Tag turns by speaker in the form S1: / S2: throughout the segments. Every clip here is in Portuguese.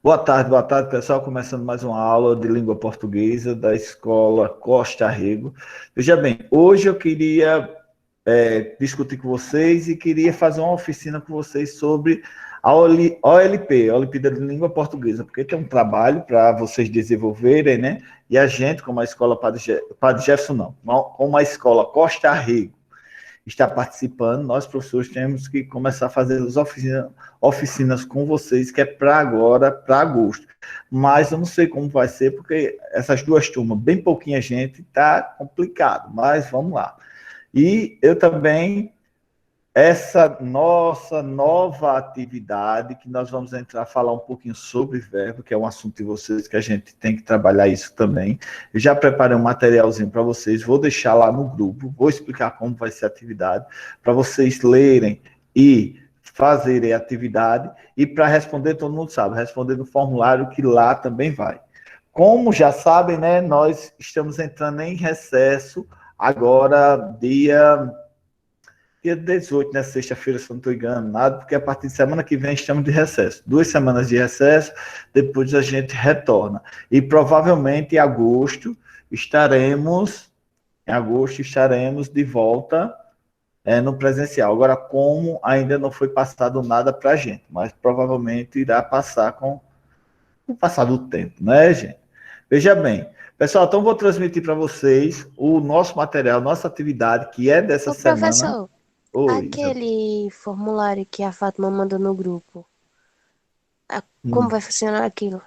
S1: Boa tarde, pessoal. Começando mais uma aula de língua portuguesa da Escola Costa Rego. Veja bem, hoje eu queria discutir com vocês e queria fazer uma oficina com vocês sobre a OLP, Olimpíada de Língua Portuguesa, porque tem um trabalho para vocês desenvolverem, né? E a gente, como a Escola Padre Jefferson, não, como a Escola Costa Rego, está participando, nós, professores, temos que começar a fazer as oficinas com vocês, que é para agora, para agosto. Mas eu não sei como vai ser, porque essas duas turmas, bem pouquinha gente, está complicado, mas vamos lá. E eu também, essa nossa nova atividade, que nós vamos entrar a falar um pouquinho sobre verbo, que é um assunto de vocês que a gente tem que trabalhar isso também. Eu já preparei um materialzinho para vocês, vou deixar lá no grupo, vou explicar como vai ser a atividade, para vocês lerem e fazerem a atividade, e para responder, todo mundo sabe, responder no formulário que lá também vai. Como já sabem, né, nós estamos entrando em recesso agora, dia 18, né? Sexta-feira, se eu não estou enganado, porque a partir de semana que vem estamos de recesso. 2 semanas de recesso, depois a gente retorna. E provavelmente em agosto estaremos de volta no presencial. Agora, como ainda não foi passado nada para a gente, mas provavelmente irá passar com o passar do tempo, né, gente? Veja bem. Pessoal, então vou transmitir para vocês o nosso material, nossa atividade, que é dessa
S2: Ô,
S1: semana.
S2: professor,
S1: Oi, Isabel.
S2: aquele formulário que a Fátima mandou no grupo, como
S1: Hum.
S2: vai funcionar aquilo?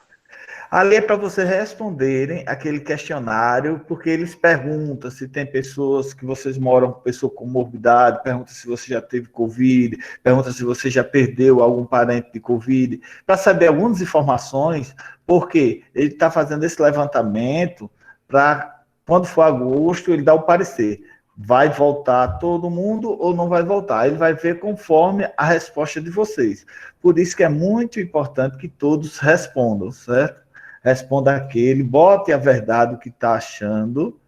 S1: Ali é para vocês responderem aquele questionário, porque eles perguntam se tem pessoas que vocês moram com pessoa com morbidade, pergunta se você já teve Covid, pergunta se você já perdeu algum parente de Covid, para saber algumas informações, porque ele está fazendo esse levantamento para, quando for agosto, ele dá o parecer. Vai voltar todo mundo ou não vai voltar? Ele vai ver conforme a resposta de vocês. Por isso que é muito importante que todos respondam, certo? Responda aquele, bote a verdade o que está achando,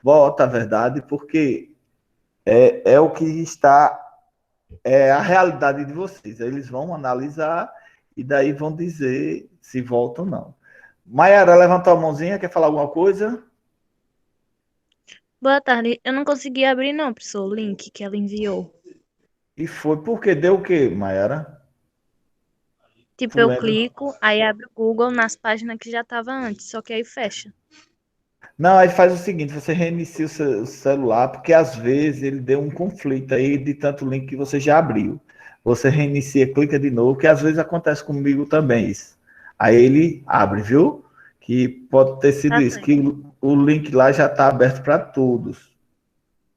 S1: bota a verdade, porque é o que está, é a realidade de vocês. Eles vão analisar e daí vão dizer se volta ou não. Maiara, levantou a mãozinha, quer falar alguma coisa?
S3: Boa tarde. Eu não consegui abrir, não, professor, o link que ela enviou.
S1: E foi porque deu o quê, Maiara?
S3: Tipo,
S1: Tu
S3: eu
S1: lembra?
S3: clico, aí abre o Google nas páginas que já tava antes, só que aí fecha.
S1: Não, aí faz o seguinte, você reinicia o celular, porque às vezes ele deu um conflito aí de tanto link que você já abriu. Você reinicia, clica de novo, que às vezes acontece comigo também isso. Aí ele abre, viu? Que pode ter sido
S3: Tá
S1: isso,
S3: certo.
S1: que o link lá já está aberto para todos.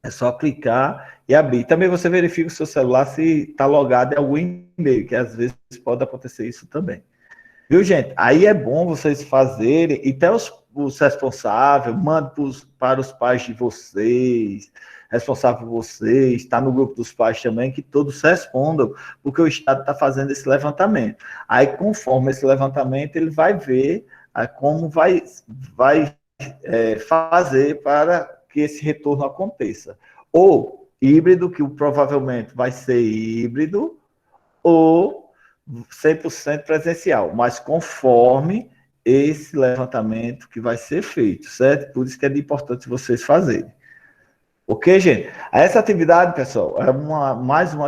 S1: É só clicar e abrir. Também você verifica o seu celular se está logado em algum e-mail, que às vezes pode acontecer isso também. Viu, gente? Aí é bom vocês fazerem, e até os responsáveis, mande para os pais de vocês, responsável vocês, está no grupo dos pais também, que todos respondam, porque o Estado está fazendo esse levantamento. Aí, conforme esse levantamento, ele vai ver como vai fazer para que esse retorno aconteça. Ou híbrido, que provavelmente vai ser híbrido, ou 100% presencial, mas conforme esse levantamento que vai ser feito, certo? Por isso que é importante vocês fazerem. Ok, gente? Essa atividade, pessoal, é mais uma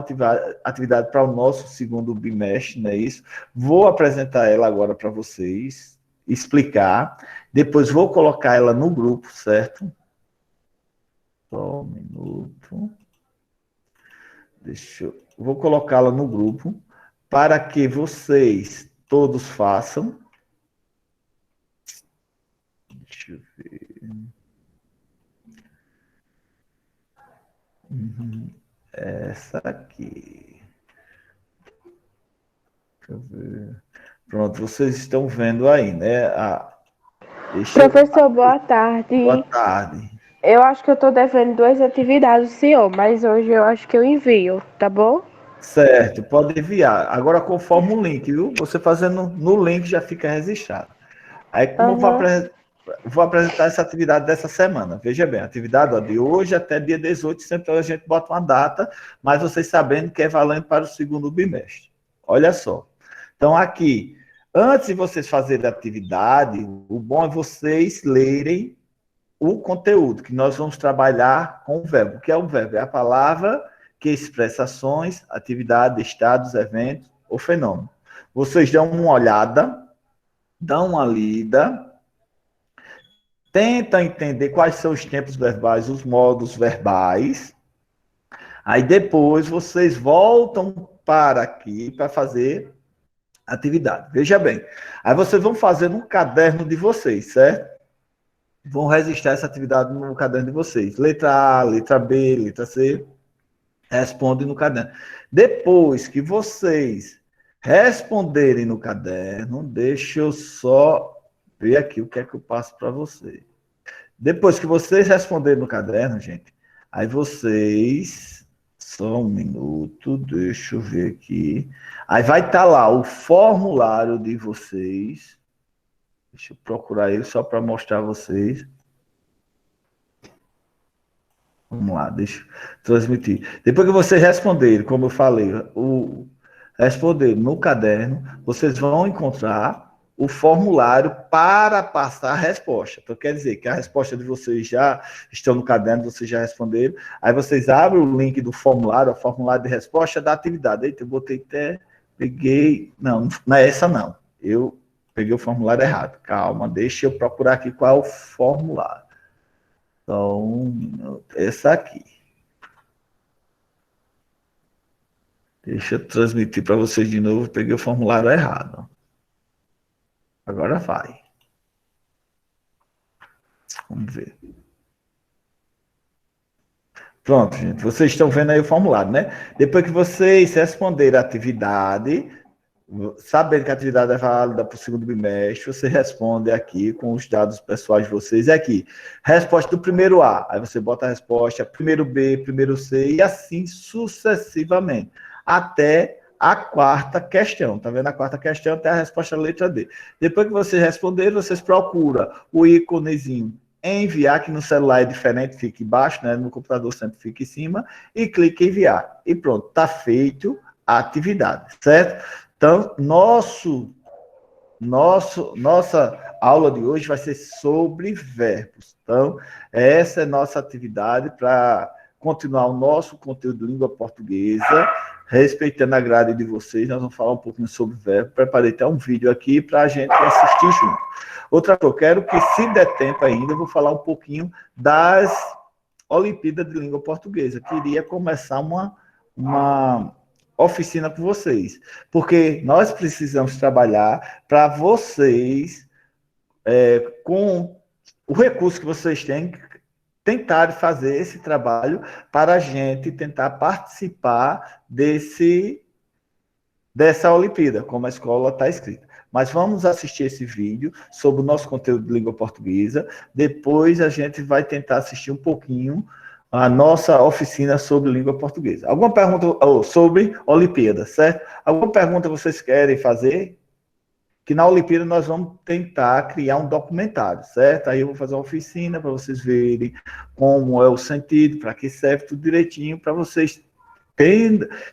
S1: atividade para o nosso segundo bimestre, não é isso? Vou apresentar ela agora para vocês, explicar, depois vou colocar ela no grupo, certo? Só um minuto. Vou colocá-la no grupo para que vocês todos façam. Deixa eu ver. Essa aqui. Deixa eu ver. Pronto, vocês estão vendo aí, né?
S4: Professor, boa tarde.
S1: Boa tarde.
S4: Eu acho que eu tô devendo 2 atividades, senhor, mas hoje eu acho que eu envio, tá bom?
S1: Certo, pode enviar. Agora conforme o link, viu? Você fazendo no link já fica registrado. Aí, como eu
S4: Aham.
S1: vou apresentar essa atividade dessa semana. Veja bem, a atividade de hoje até dia 18, sempre a gente bota uma data, mas vocês sabendo que é valendo para o segundo bimestre. Olha só. Então, aqui, Antes de vocês fazerem a atividade, o bom é vocês lerem o conteúdo, que nós vamos trabalhar com o verbo. O que é o verbo? É a palavra que expressa ações, atividade, estados, eventos ou fenômeno. Vocês dão uma olhada, dão uma lida, tentam entender quais são os tempos verbais, os modos verbais. Aí depois vocês voltam para aqui para fazer atividade. Veja bem, aí vocês vão fazer no caderno de vocês, certo? Vão registrar essa atividade no caderno de vocês. Letra A, letra B, letra C, responde no caderno. Depois que vocês responderem no caderno, deixa eu só ver aqui o que é que eu passo para vocês. Depois que vocês responderem no caderno, gente, aí vocês... Só um minuto, deixa eu ver aqui. Aí vai estar lá o formulário de vocês. Deixa eu procurar ele só para mostrar a vocês. Vamos lá, deixa eu transmitir. Depois que vocês responderem, como eu falei, responder no caderno, vocês vão encontrar o formulário para passar a resposta. Então, quer dizer que a resposta de vocês já estão no caderno, vocês já responderam. Aí vocês abrem o link do formulário, o formulário de resposta da atividade. Eita, eu botei até... Peguei... Não, não é essa não. Eu peguei o formulário errado. Calma, deixa eu procurar aqui qual é o formulário. Então, essa aqui. Deixa eu transmitir para vocês de novo. Peguei o formulário errado. Agora vai. Vamos ver. Pronto, gente. Vocês estão vendo aí o formulário, né? Depois que vocês responderem a atividade, sabendo que a atividade é válida para o segundo bimestre, você responde aqui com os dados pessoais de vocês. É aqui. Resposta do primeiro A. Aí você bota a resposta primeiro B, primeiro C e assim sucessivamente. Até a quarta questão. Tá vendo a quarta questão? Até a resposta letra D. Depois que vocês responderem, vocês procuram o íconezinho enviar, que no celular é diferente, fica embaixo, né? No computador sempre fica em cima, e clique em enviar. E pronto, tá feito a atividade, certo? Então, nossa aula de hoje vai ser sobre verbos. Então, essa é nossa atividade para continuar o nosso conteúdo de língua portuguesa, respeitando a grade de vocês. Nós vamos falar um pouquinho sobre verbo. Preparei até um vídeo aqui para a gente assistir junto. Outra coisa, eu quero que, se der tempo ainda, eu vou falar um pouquinho das Olimpíadas de Língua Portuguesa. Queria começar uma oficina com vocês, porque nós precisamos trabalhar para vocês, com o recurso que vocês têm, tentar fazer esse trabalho para a gente tentar participar dessa Olimpíada, como a escola está escrita. Mas vamos assistir esse vídeo sobre o nosso conteúdo de língua portuguesa. Depois a gente vai tentar assistir um pouquinho a nossa oficina sobre língua portuguesa. Alguma pergunta sobre Olimpíada, certo? Alguma pergunta vocês querem fazer? Que na Olimpíada nós vamos tentar criar um documentário, certo? Aí eu vou fazer uma oficina para vocês verem como é o sentido, para que serve tudo direitinho, para vocês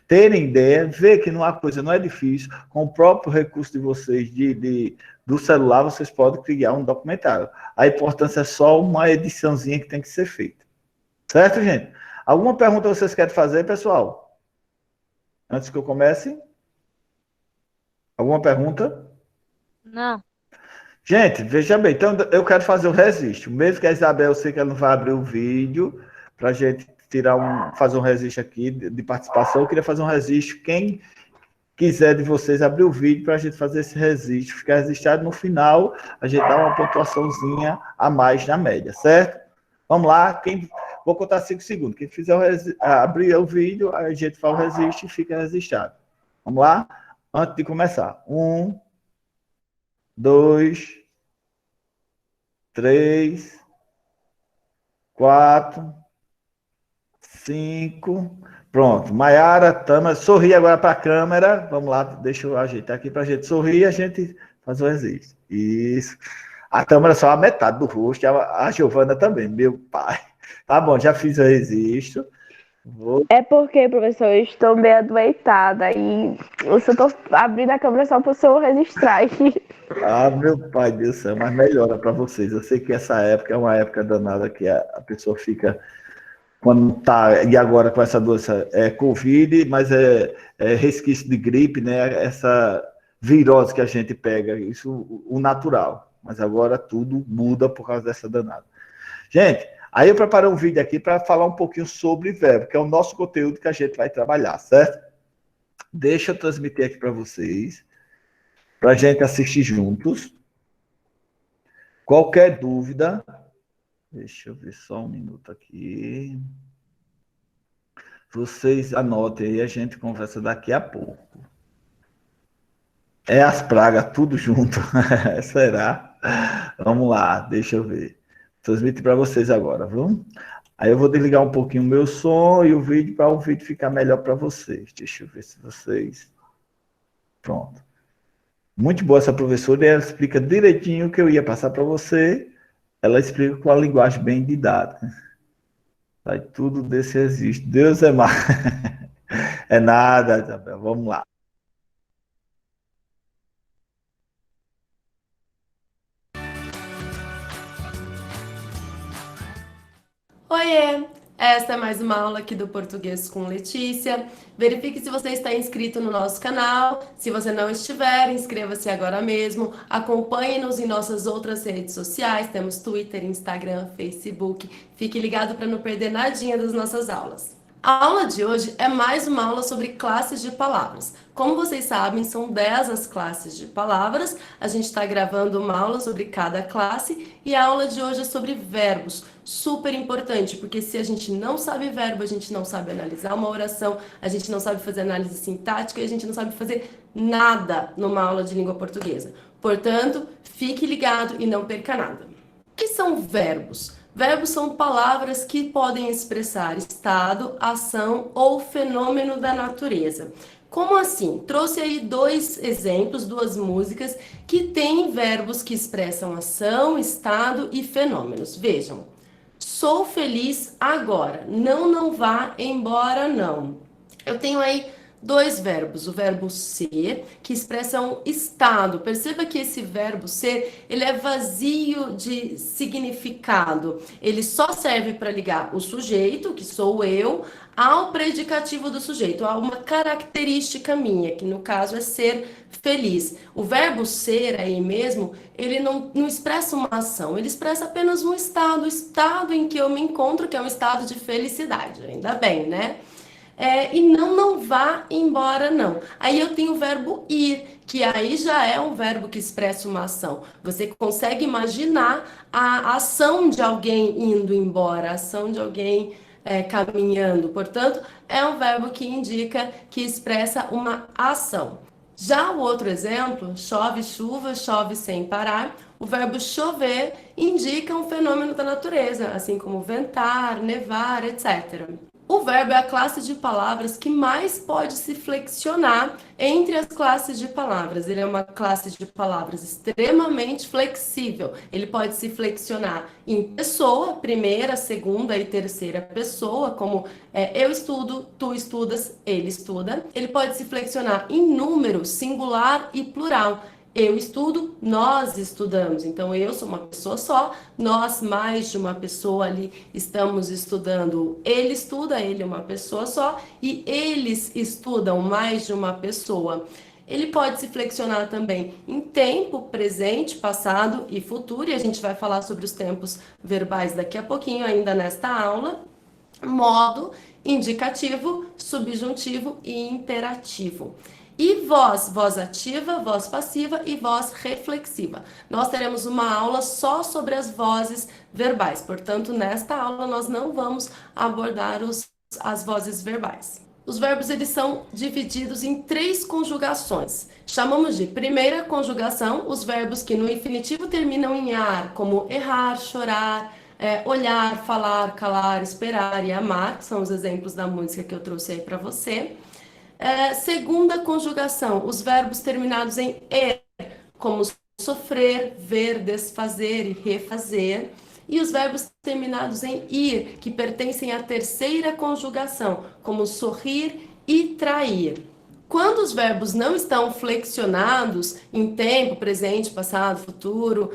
S1: terem ideia, ver que uma coisa não é difícil, com o próprio recurso de vocês do celular, vocês podem criar um documentário. A importância é só uma ediçãozinha que tem que ser feita. Certo, gente? Alguma pergunta vocês querem fazer, pessoal? Antes que eu comece? Alguma pergunta?
S3: Não.
S1: Gente, veja bem, então eu quero fazer o registro. Mesmo que a Isabel, eu sei que ela não vai abrir o vídeo, para a gente fazer um registro aqui de participação. Eu queria fazer um registro. Quem quiser de vocês abrir o vídeo para a gente fazer esse registro, ficar registrado, no final a gente dá uma pontuaçãozinha a mais na média, certo? Vamos lá, vou contar 5 segundos. Quem fizer abrir o vídeo, a gente faz o registro e fica registrado. Vamos lá? Antes de começar. 1, 2, 3, 4, 5. Pronto. Maiara, Tâmara, sorri agora para a câmera. Vamos lá, deixa eu ajeitar aqui para a gente sorrir e a gente faz o registro. Isso. A Tâmara só a metade do rosto, a Giovana também, meu pai. Tá bom, já fiz o registro.
S4: É porque, professor, eu estou meio adoentada e eu só estou abrindo a câmera só para o senhor registrar.
S1: Ah, meu pai do céu, mas melhora para vocês. Eu sei que essa época é uma época danada que a pessoa fica, quando tá, e agora com essa doença, é Covid, mas é resquício de gripe, né? Essa virose que a gente pega, isso o natural. Mas agora tudo muda por causa dessa danada. Gente, aí eu preparei um vídeo aqui para falar um pouquinho sobre verbo, que é o nosso conteúdo que a gente vai trabalhar, certo? Deixa eu transmitir aqui para vocês, para a gente assistir juntos. Qualquer dúvida, deixa eu ver só um minuto aqui. Vocês anotem aí, a gente conversa daqui a pouco. É as pragas, tudo junto. Será? Vamos lá, deixa eu ver. Transmite para vocês agora, viu? Aí eu vou desligar um pouquinho o meu som e o vídeo para o vídeo ficar melhor para vocês. Deixa eu ver se vocês... Pronto. Muito boa essa professora e ela explica direitinho o que eu ia passar para você. Ela explica com a linguagem bem didática. Sai tudo desse existe. Deus é mais. É nada, Isabel. Vamos lá.
S5: Oiê! Esta é mais uma aula aqui do Português com Letícia. Verifique se você está inscrito no nosso canal. Se você não estiver, inscreva-se agora mesmo. Acompanhe-nos em nossas outras redes sociais. Temos Twitter, Instagram, Facebook. Fique ligado para não perder nadinha das nossas aulas. A aula de hoje é mais uma aula sobre classes de palavras. Como vocês sabem, são 10 as classes de palavras. A gente está gravando uma aula sobre cada classe e a aula de hoje é sobre verbos. Super importante, porque se a gente não sabe verbo, a gente não sabe analisar uma oração, a gente não sabe fazer análise sintática e a gente não sabe fazer nada numa aula de língua portuguesa. Portanto, fique ligado e não perca nada. O que são verbos? Verbos são palavras que podem expressar estado, ação ou fenômeno da natureza. Como assim? Trouxe aí 2 exemplos, 2 músicas que têm verbos que expressam ação, estado e fenômenos. Vejam. Sou feliz agora. Não vá embora, não. Eu tenho aí 2 verbos, o verbo ser, que expressa um estado. Perceba que esse verbo ser, ele é vazio de significado. Ele só serve para ligar o sujeito, que sou eu, ao predicativo do sujeito, a uma característica minha, que no caso é ser feliz. O verbo ser aí mesmo, ele não expressa uma ação, ele expressa apenas um estado, o estado em que eu me encontro, que é um estado de felicidade. Ainda bem, né? E não vá embora, não. Aí eu tenho o verbo ir, que aí já é um verbo que expressa uma ação. Você consegue imaginar a ação de alguém indo embora, a ação de alguém caminhando. Portanto, é um verbo que indica, que expressa uma ação. Já o outro exemplo, chove chuva, chove sem parar. O verbo chover indica um fenômeno da natureza, assim como ventar, nevar, etc. O verbo é a classe de palavras que mais pode se flexionar entre as classes de palavras. Ele é uma classe de palavras extremamente flexível. Ele pode se flexionar em pessoa, primeira, segunda e terceira pessoa, como eu estudo, tu estudas, ele estuda. Ele pode se flexionar em número, singular e plural. Eu estudo, nós estudamos. Então, eu sou uma pessoa só, nós, mais de uma pessoa ali, estamos estudando. Ele estuda, ele é uma pessoa só, e eles estudam, mais de uma pessoa. Ele pode se flexionar também em tempo, presente, passado e futuro, e a gente vai falar sobre os tempos verbais daqui a pouquinho, ainda nesta aula. Modo, indicativo, subjuntivo e imperativo. E voz, voz ativa, voz passiva e voz reflexiva. Nós teremos uma aula só sobre as vozes verbais, portanto, nesta aula nós não vamos abordar as vozes verbais. Os verbos eles são divididos em 3 conjugações. Chamamos de primeira conjugação os verbos que no infinitivo terminam em ar, como errar, chorar, olhar, falar, calar, esperar e amar, que são os exemplos da música que eu trouxe aí para você. Segunda conjugação, os verbos terminados em er, como sofrer, ver, desfazer e refazer. e os verbos terminados em ir, que pertencem à terceira conjugação, como sorrir e trair. Quando os verbos não estão flexionados em tempo, presente, passado, futuro,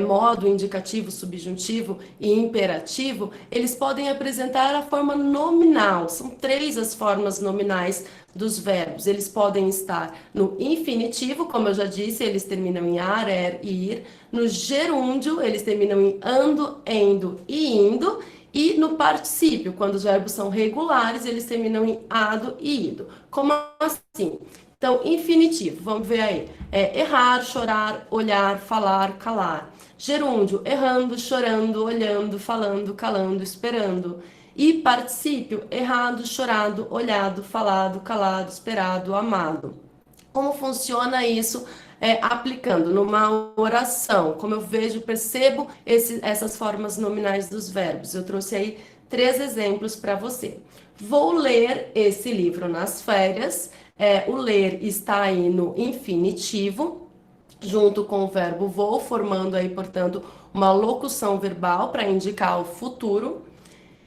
S5: modo, indicativo, subjuntivo e imperativo, eles podem apresentar a forma nominal. São 3 as formas nominais dos verbos. Eles podem estar no infinitivo, como eu já disse, eles terminam em ar, er e ir. No gerúndio, eles terminam em ando, endo e indo. E no particípio, quando os verbos são regulares, eles terminam em ado e ido. Como assim? Então, infinitivo, vamos ver aí. Errar, chorar, olhar, falar, calar. Gerúndio, errando, chorando, olhando, falando, calando, esperando. E particípio, errado, chorado, olhado, falado, calado, esperado, amado. Como funciona isso? Aplicando numa oração, como eu vejo, percebo essas formas nominais dos verbos. Eu trouxe aí 3 exemplos para você. Vou ler esse livro nas férias. O ler está aí no infinitivo, junto com o verbo vou, formando aí, portanto, uma locução verbal para indicar o futuro.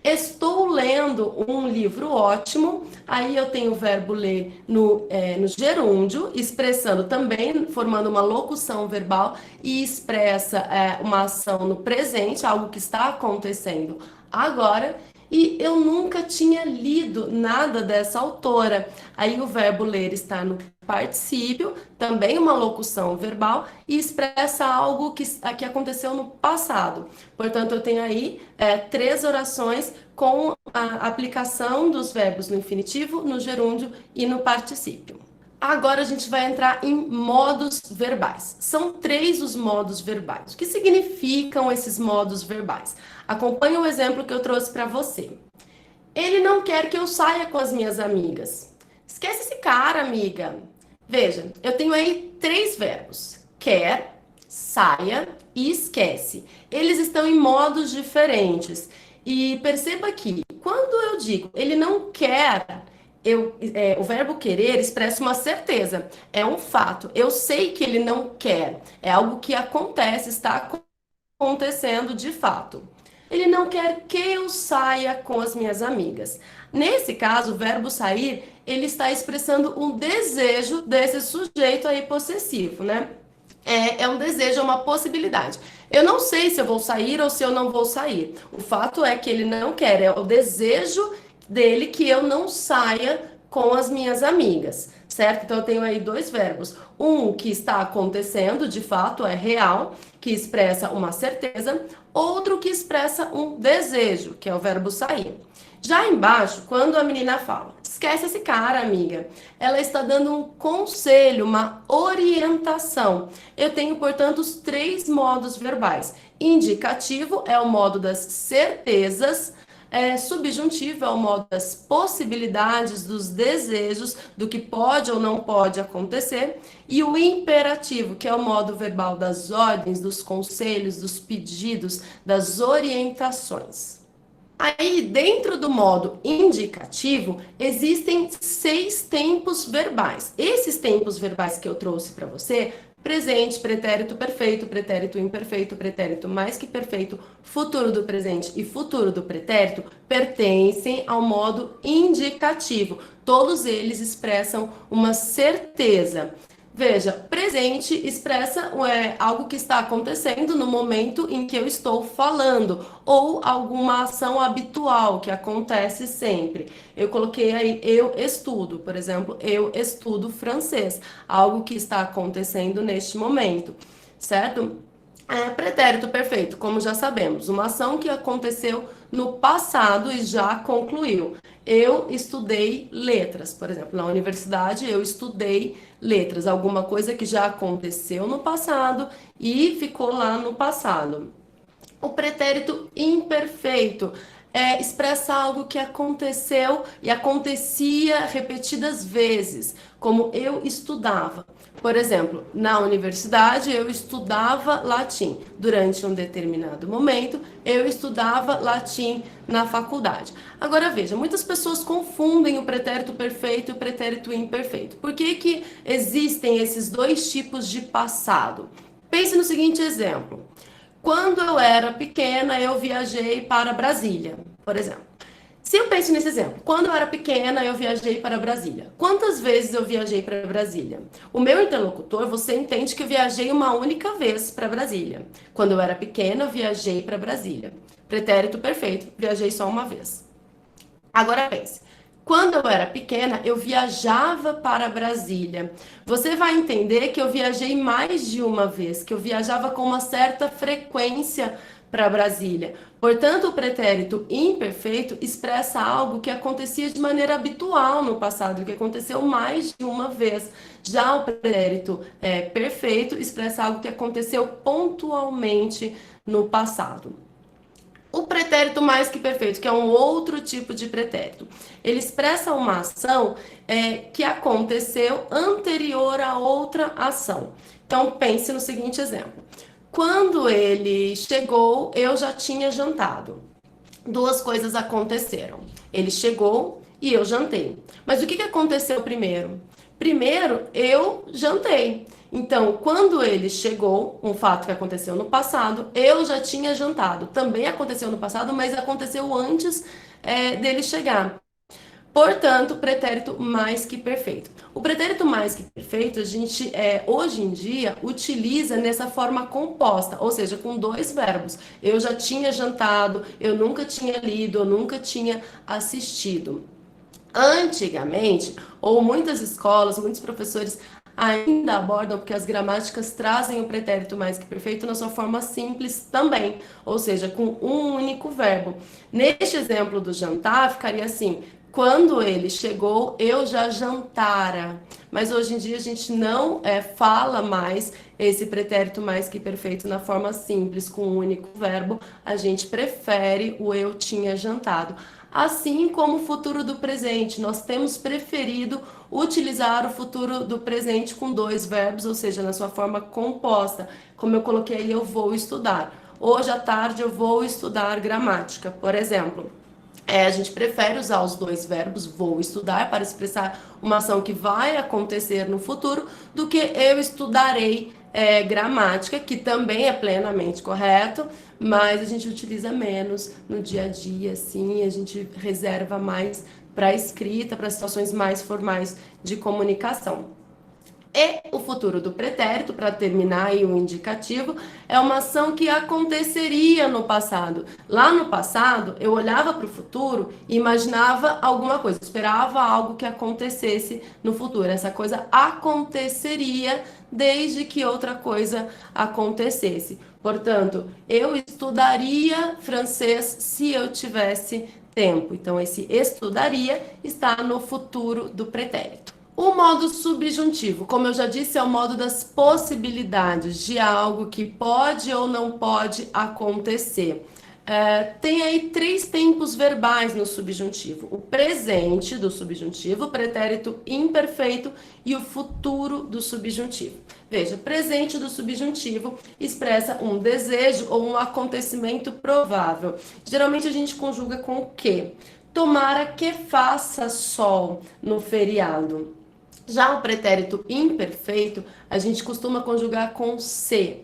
S5: Estou lendo um livro ótimo, aí eu tenho o verbo ler no gerúndio, expressando também, formando uma locução verbal e expressa uma ação no presente, algo que está acontecendo agora. E eu nunca tinha lido nada dessa autora. Aí o verbo ler está no particípio, também uma locução verbal, e expressa algo que aconteceu no passado. Portanto, eu tenho aí 3 orações com a aplicação dos verbos no infinitivo, no gerúndio e no particípio. Agora a gente vai entrar em modos verbais. São 3 os modos verbais. O que significam esses modos verbais? Acompanhe o exemplo que eu trouxe para você. Ele não quer que eu saia com as minhas amigas. Esquece esse cara, amiga. Veja, eu tenho aí 3 verbos. Quer, saia e esquece. Eles estão em modos diferentes. E perceba que, quando eu digo ele não quer, o verbo querer expressa uma certeza. É um fato. Eu sei que ele não quer. É algo que acontece, está acontecendo de fato. Ele não quer que eu saia com as minhas amigas. Nesse caso, o verbo sair, ele está expressando um desejo desse sujeito aí possessivo, né? É um desejo, é uma possibilidade. Eu não sei se eu vou sair ou se eu não vou sair. O fato é que ele não quer, é o desejo dele que eu não saia com as minhas amigas, certo? Então eu tenho aí 2 verbos. Um que está acontecendo, de fato, é real, que expressa uma certeza. Outro que expressa um desejo, que é o verbo sair. Já embaixo, quando a menina fala, esquece esse cara, amiga, ela está dando um conselho, uma orientação. Eu tenho, portanto, os 3 modos verbais. Indicativo é o modo das certezas, subjuntivo é o modo das possibilidades, dos desejos, do que pode ou não pode acontecer, e o imperativo, que é o modo verbal das ordens, dos conselhos, dos pedidos, das orientações. Aí, dentro do modo indicativo, existem 6 tempos verbais. Esses tempos verbais que eu trouxe para você, presente, pretérito perfeito, pretérito imperfeito, pretérito mais que perfeito, futuro do presente e futuro do pretérito, pertencem ao modo indicativo. Todos eles expressam uma certeza. Veja, presente expressa algo que está acontecendo no momento em que eu estou falando, ou alguma ação habitual que acontece sempre. Eu coloquei aí, eu estudo, por exemplo, eu estudo francês, algo que está acontecendo neste momento, certo? Pretérito perfeito, como já sabemos, uma ação que aconteceu no passado e já concluiu. Eu estudei letras, por exemplo, na universidade eu estudei letras, alguma coisa que já aconteceu no passado e ficou lá no passado. O pretérito imperfeito expressa algo que aconteceu e acontecia repetidas vezes, como eu estudava. Por exemplo, na universidade eu estudava latim. Durante um determinado momento, eu estudava latim na faculdade. Agora veja, muitas pessoas confundem o pretérito perfeito e o pretérito imperfeito. Por que existem esses 2 tipos de passado? Pense no seguinte exemplo. Quando eu era pequena, eu viajei para Brasília, por exemplo. Se eu penso nesse exemplo, quando eu era pequena, eu viajei para Brasília. Quantas vezes eu viajei para Brasília? O meu interlocutor, você entende que eu viajei uma única vez para Brasília. Quando eu era pequena, eu viajei para Brasília. Pretérito perfeito, viajei só uma vez. Agora pense. Quando eu era pequena, eu viajava para Brasília. Você vai entender que eu viajei mais de uma vez, que eu viajava com uma certa frequência para Brasília. Portanto, o pretérito imperfeito expressa algo que acontecia de maneira habitual no passado, que aconteceu mais de uma vez. Já o pretérito perfeito expressa algo que aconteceu pontualmente no passado. O pretérito mais que perfeito, que é um outro tipo de pretérito, ele expressa uma ação que aconteceu anterior a outra ação. Então, pense no seguinte exemplo. Quando ele chegou, eu já tinha jantado. Duas coisas aconteceram. Ele chegou e eu jantei. Mas o que aconteceu primeiro? Primeiro, eu jantei. Então, quando ele chegou, um fato que aconteceu no passado, eu já tinha jantado. Também aconteceu no passado, mas aconteceu antes dele chegar. Portanto, pretérito mais que perfeito. O pretérito mais que perfeito, a gente, hoje em dia, utiliza nessa forma composta, ou seja, com dois verbos. Eu já tinha jantado, eu nunca tinha lido, eu nunca tinha assistido. Antigamente, ou muitas escolas, muitos professores ainda abordam, porque as gramáticas trazem o pretérito mais que perfeito na sua forma simples também, ou seja, com um único verbo. Neste exemplo do jantar, ficaria assim: quando ele chegou, eu já jantara. Mas hoje em dia a gente não fala mais esse pretérito mais que perfeito na forma simples, com um único verbo. A gente prefere o eu tinha jantado. Assim como o futuro do presente, nós temos preferido utilizar o futuro do presente com dois verbos, ou seja, na sua forma composta. Como eu coloquei aí, eu vou estudar. Hoje à tarde eu vou estudar gramática, por exemplo. A gente prefere usar os dois verbos, vou estudar, para expressar uma ação que vai acontecer no futuro, do que eu estudarei gramática, que também é plenamente correto, mas a gente utiliza menos no dia a dia, assim, a gente reserva mais para a escrita, para situações mais formais de comunicação. E o futuro do pretérito, para terminar aí o indicativo, é uma ação que aconteceria no passado. Lá no passado, eu olhava para o futuro e imaginava alguma coisa, esperava algo que acontecesse no futuro. Essa coisa aconteceria desde que outra coisa acontecesse. Portanto, eu estudaria francês se eu tivesse tempo. Então, esse estudaria está no futuro do pretérito. O modo subjuntivo, como eu já disse, é o modo das possibilidades de algo que pode ou não pode acontecer. Tem aí três tempos verbais no subjuntivo: o presente do subjuntivo, o pretérito imperfeito e o futuro do subjuntivo. Veja, presente do subjuntivo expressa um desejo ou um acontecimento provável. Geralmente a gente conjuga com o quê? Tomara que faça sol no feriado. Já o pretérito imperfeito, a gente costuma conjugar com se.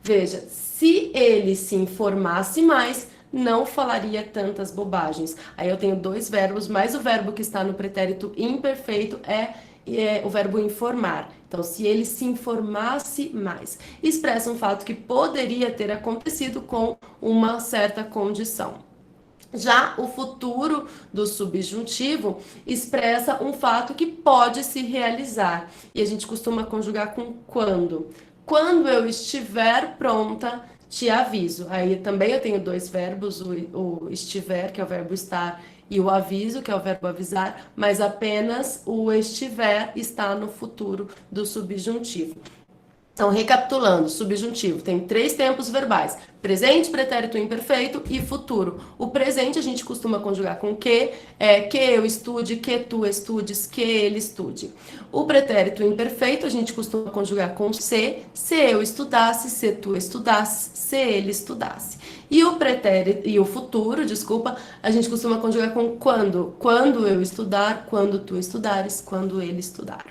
S5: Veja, se ele se informasse mais, não falaria tantas bobagens. Aí eu tenho dois verbos, mas o verbo que está no pretérito imperfeito é o verbo informar. Então, se ele se informasse mais, expressa um fato que poderia ter acontecido com uma certa condição. Já o futuro do subjuntivo expressa um fato que pode se realizar. E a gente costuma conjugar com quando. Quando eu estiver pronta, te aviso. Aí também eu tenho dois verbos, o estiver, que é o verbo estar, e o aviso, que é o verbo avisar, mas apenas o estiver está no futuro do subjuntivo. Então, recapitulando, subjuntivo tem três tempos verbais: presente, pretérito imperfeito e futuro. O presente a gente costuma conjugar com que eu estude, que tu estudes, que ele estude. O pretérito imperfeito a gente costuma conjugar com se eu estudasse, se tu estudasses, se ele estudasse. E o futuro, a gente costuma conjugar com quando eu estudar, quando tu estudares, quando ele estudar.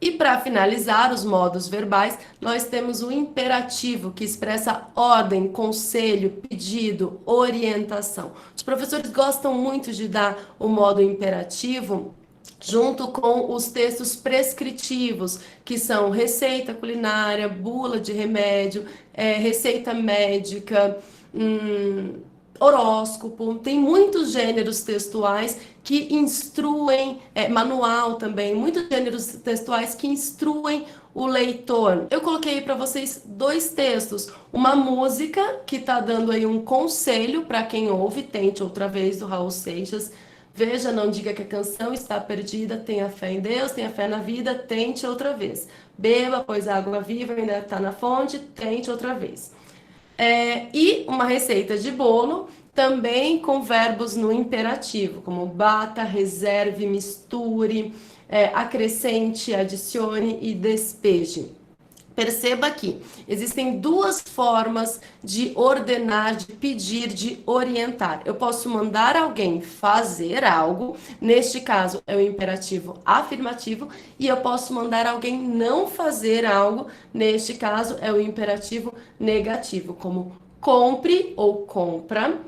S5: E para finalizar os modos verbais, nós temos o imperativo, que expressa ordem, conselho, pedido, orientação. Os professores gostam muito de dar o modo imperativo junto com os textos prescritivos, que são receita culinária, bula de remédio, receita médica, horóscopo. Tem muitos gêneros textuais que instruem, manual também, muitos gêneros textuais que instruem o leitor. Eu coloquei para vocês 2 textos, uma música que está dando aí um conselho para quem ouve, Tente Outra Vez, do Raul Seixas. Veja, não diga que a canção está perdida, tenha fé em Deus, tenha fé na vida, tente outra vez. Beba, pois a água viva ainda está na fonte, tente outra vez. E uma receita de bolo, também com verbos no imperativo, como bata, reserve, misture, acrescente, adicione e despeje. Perceba que existem 2 formas de ordenar, de pedir, de orientar. Eu posso mandar alguém fazer algo, neste caso é o imperativo afirmativo, e eu posso mandar alguém não fazer algo, neste caso é o imperativo negativo, como compre ou compra,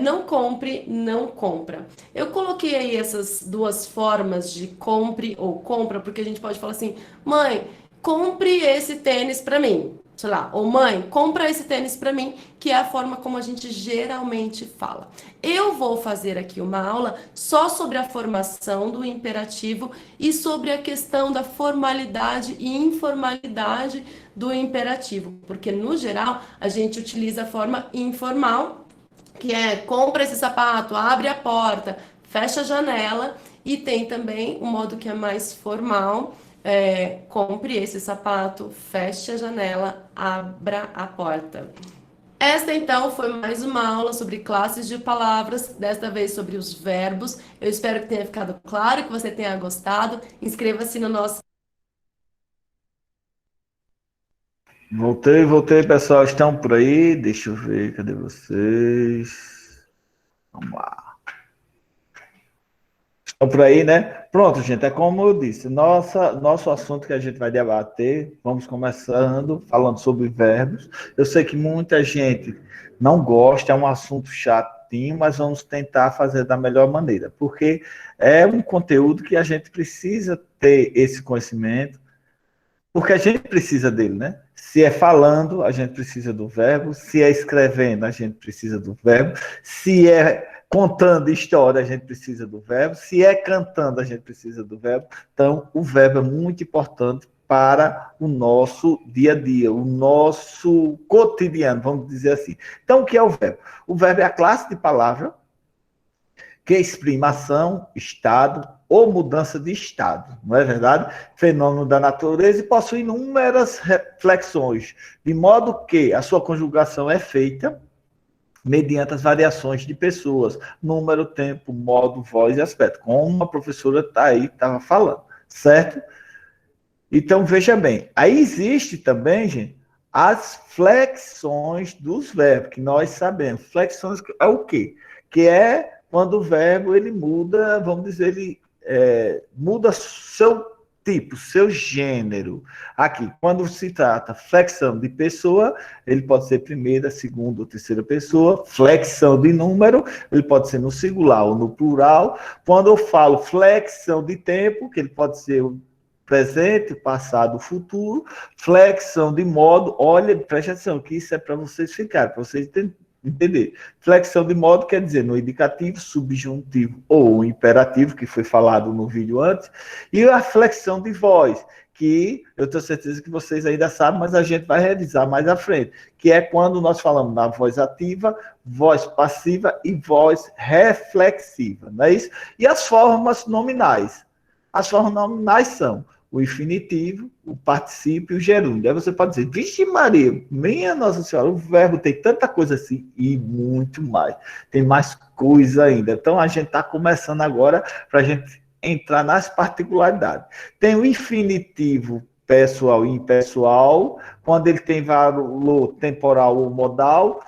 S5: não compre, não compra. Eu coloquei aí essas 2 formas de compre ou compra, porque a gente pode falar assim, mãe, compre esse tênis para mim, sei lá, ou mãe, compra esse tênis para mim, que é a forma como a gente geralmente fala. Eu vou fazer aqui uma aula só sobre a formação do imperativo e sobre a questão da formalidade e informalidade do imperativo, porque no geral a gente utiliza a forma informal, que é compra esse sapato, abre a porta, fecha a janela, e tem também um modo que é mais formal, compre esse sapato, feche a janela, abra a porta. Esta, então, foi mais uma aula sobre classes de palavras, desta vez sobre os verbos. Eu espero que tenha ficado claro, que você tenha gostado. Inscreva-se no nosso...
S1: Voltei, pessoal. Estão por aí? Deixa eu ver, cadê vocês? Vamos lá. Estão por aí, né? Pronto, gente, é como eu disse, nosso assunto que a gente vai debater, vamos começando falando sobre verbos. Eu sei que muita gente não gosta, é um assunto chatinho, mas vamos tentar fazer da melhor maneira, porque é um conteúdo que a gente precisa ter esse conhecimento, porque a gente precisa dele, né? Se é falando, a gente precisa do verbo. Se é escrevendo, a gente precisa do verbo. Se é contando história, a gente precisa do verbo. Se é cantando, a gente precisa do verbo. Então, o verbo é muito importante para o nosso dia a dia, o nosso cotidiano, vamos dizer assim. Então, o que é o verbo? O verbo é a classe de palavra que exprime ação, estado ou mudança de estado, não é verdade? Fenômeno da natureza e possui inúmeras reflexões, de modo que a sua conjugação é feita mediante as variações de pessoas, número, tempo, modo, voz e aspecto, como a professora estava falando, certo? Então, veja bem, aí existe também, gente, as flexões dos verbos, que nós sabemos. Flexões é o quê? Que é quando o verbo ele muda, vamos dizer, ele muda seu tipo, seu gênero. Aqui, quando se trata flexão de pessoa, ele pode ser primeira, segunda ou terceira pessoa. Flexão de número, ele pode ser no singular ou no plural. Quando eu falo flexão de tempo, que ele pode ser o presente, passado, futuro. Flexão de modo, olha, preste atenção, que isso é para vocês ficarem, para vocês entender. Flexão de modo quer dizer no indicativo, subjuntivo ou imperativo, que foi falado no vídeo antes, e a flexão de voz, que eu tenho certeza que vocês ainda sabem, mas a gente vai revisar mais à frente, que é quando nós falamos na voz ativa, voz passiva e voz reflexiva, não é isso? E as formas nominais. As formas nominais são o infinitivo, o particípio e o gerúndio. Aí você pode dizer, vixe Maria, minha Nossa Senhora, o verbo tem tanta coisa assim e muito mais. Tem mais coisa ainda. Então, a gente está começando agora para a gente entrar nas particularidades. Tem o infinitivo pessoal e impessoal, quando ele tem valor temporal ou modal,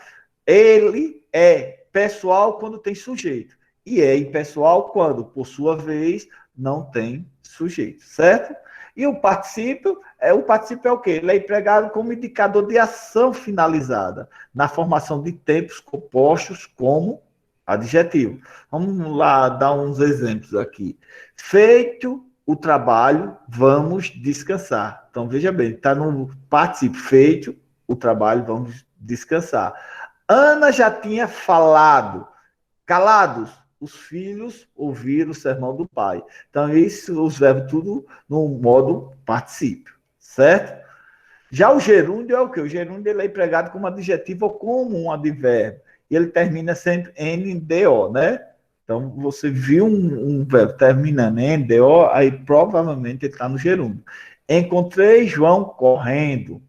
S1: ele é pessoal quando tem sujeito. E é impessoal quando, por sua vez, não tem sujeito, certo? E o particípio é o quê? Ele é empregado como indicador de ação finalizada, na formação de tempos compostos como adjetivo. Vamos lá dar uns exemplos aqui. Feito o trabalho, vamos descansar. Então, veja bem, está no particípio. Feito o trabalho, vamos descansar. Ana já tinha falado. Calados, os filhos ouviram o sermão do pai. Então, isso, os verbos tudo no modo particípio, certo? Já o gerúndio é o quê? O gerúndio ele é empregado como adjetivo ou como um advérbio. E ele termina sempre NDO, né? Então, você viu um verbo terminando em NDO, aí provavelmente ele está no gerúndio. Encontrei João correndo.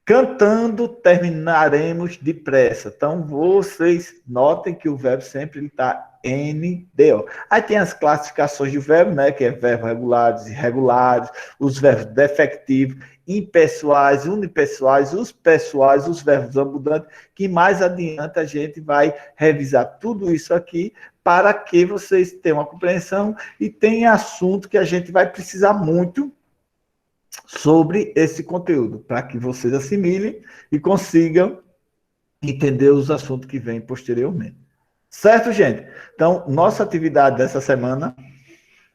S1: Cantando, terminaremos depressa. Então, vocês notem que o verbo sempre está NDO. Aí tem as classificações de verbo, né? Que é verbos regulares, irregulares, os verbos defectivos, impessoais, unipessoais, os pessoais, os verbos abundantes, que mais adiante a gente vai revisar tudo isso aqui para que vocês tenham uma compreensão e tem assunto que a gente vai precisar muito sobre esse conteúdo, para que vocês assimilem e consigam entender os assuntos que vêm posteriormente. Certo, gente? Então, nossa atividade dessa semana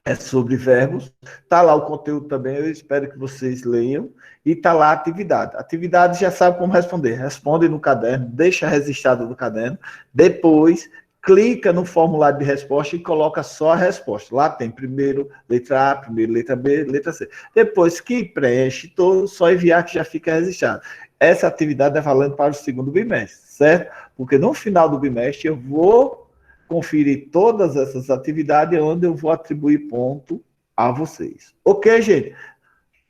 S1: é sobre verbos. Está lá o conteúdo também, eu espero que vocês leiam. E está lá a atividade. A atividade já sabe como responder. Responde no caderno, deixa registrado no caderno. Depois, clica no formulário de resposta e coloca só a resposta. Lá tem primeiro letra A, primeiro letra B, letra C. Depois que preenche todo, só enviar que já fica registrado. Essa atividade é valendo para o segundo bimestre, certo? Porque no final do bimestre eu vou conferir todas essas atividades onde eu vou atribuir ponto a vocês. Ok, gente?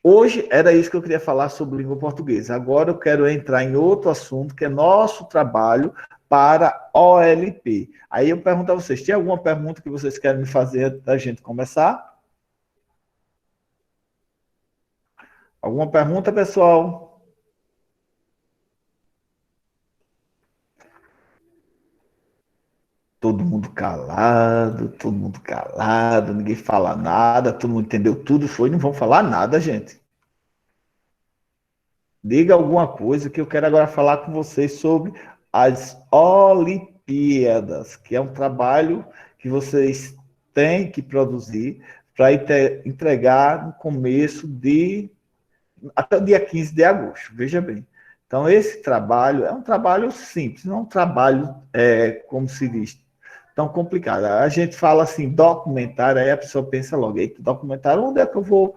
S1: Hoje era isso que eu queria falar sobre língua portuguesa. Agora eu quero entrar em outro assunto, que é nosso trabalho para OLP. Aí eu pergunto a vocês, tem alguma pergunta que vocês querem me fazer antes da gente começar? Alguma pergunta, pessoal? Todo mundo calado, ninguém fala nada, todo mundo entendeu tudo, foi, não vão falar nada, gente. Diga alguma coisa que eu quero agora falar com vocês sobre as Olimpíadas, que é um trabalho que vocês têm que produzir para entregar no começo até o dia 15 de agosto, veja bem. Então, esse trabalho é um trabalho simples, não é um trabalho, como se diz, tão complicado. A gente fala assim, documentário, aí a pessoa pensa logo, eita, documentário, onde é que eu vou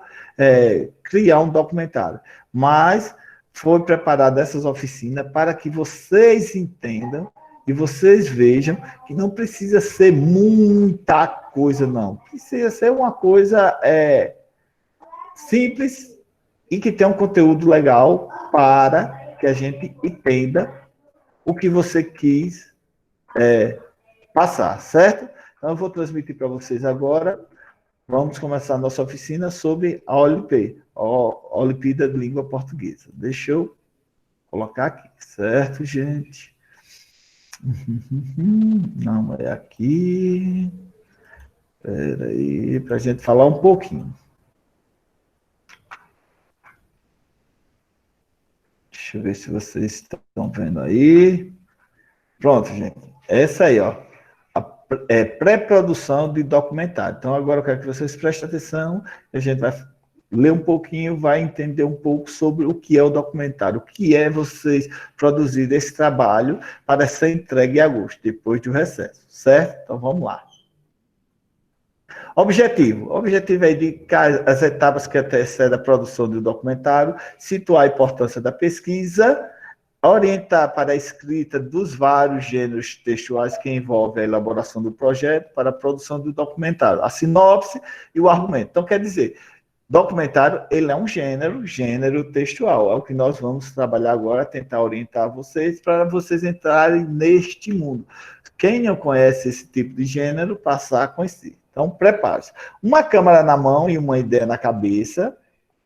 S1: criar um documentário? Mas foi preparada essas oficinas para que vocês entendam e vocês vejam que não precisa ser muita coisa, não. Precisa ser uma coisa simples e que tenha um conteúdo legal para que a gente entenda o que você quis passar, certo? Então, eu vou transmitir para vocês agora. Vamos começar a nossa oficina sobre a OLP, a Olimpíada de Língua Portuguesa. Deixa eu colocar aqui, certo, gente? Não, é aqui. Espera aí, para a gente falar um pouquinho. Deixa eu ver se vocês estão vendo aí. Pronto, gente. Essa aí, ó. Pré-produção de documentário. Então, agora eu quero que vocês prestem atenção, a gente vai ler um pouquinho, vai entender um pouco sobre o que é o documentário, o que é vocês produzir esse trabalho para ser entregue em agosto, depois do recesso, certo? Então, vamos lá. Objetivo. O objetivo é indicar as etapas que antecedem a produção do documentário, situar a importância da pesquisa, orientar para a escrita dos vários gêneros textuais que envolvem a elaboração do projeto para a produção do documentário, a sinopse e o argumento. Então, quer dizer, documentário, ele é um gênero textual. É o que nós vamos trabalhar agora, tentar orientar vocês para vocês entrarem neste mundo. Quem não conhece esse tipo de gênero, passar a conhecer. Então, prepare-se. Uma câmera na mão e uma ideia na cabeça.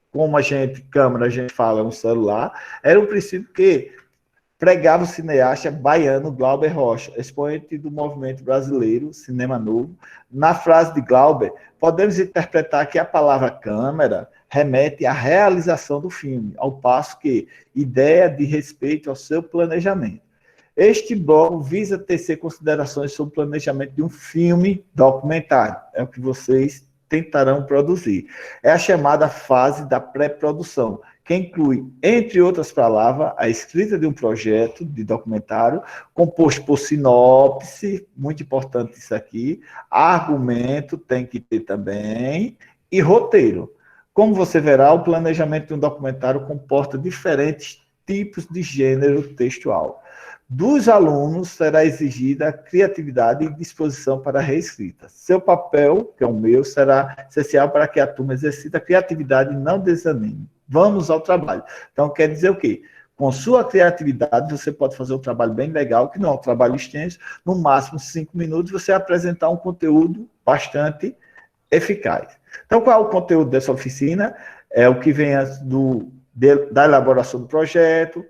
S1: Como câmera, a gente fala, um celular. Era um princípio que pregava o cineasta baiano Glauber Rocha, expoente do movimento brasileiro Cinema Novo. Na frase de Glauber, podemos interpretar que a palavra câmera remete à realização do filme, ao passo que ideia de respeito ao seu planejamento. Este bloco visa tecer considerações sobre o planejamento de um filme documentário. É o que vocês tentarão produzir. É a chamada fase da pré-produção, que inclui, entre outras palavras, a escrita de um projeto de documentário, composto por sinopse, muito importante isso aqui, argumento tem que ter também, e roteiro. Como você verá, o planejamento de um documentário comporta diferentes tipos de gênero textual. Dos alunos será exigida criatividade e disposição para a reescrita. Seu papel, que é o meu, será essencial para que a turma exercite a criatividade e não desanime. Vamos ao trabalho. Então, quer dizer o quê? Com sua criatividade, você pode fazer um trabalho bem legal, que não é um trabalho extenso, no máximo 5 minutos, você apresentar um conteúdo bastante eficaz. Então, qual é o conteúdo dessa oficina? É o que vem antes da elaboração do projeto.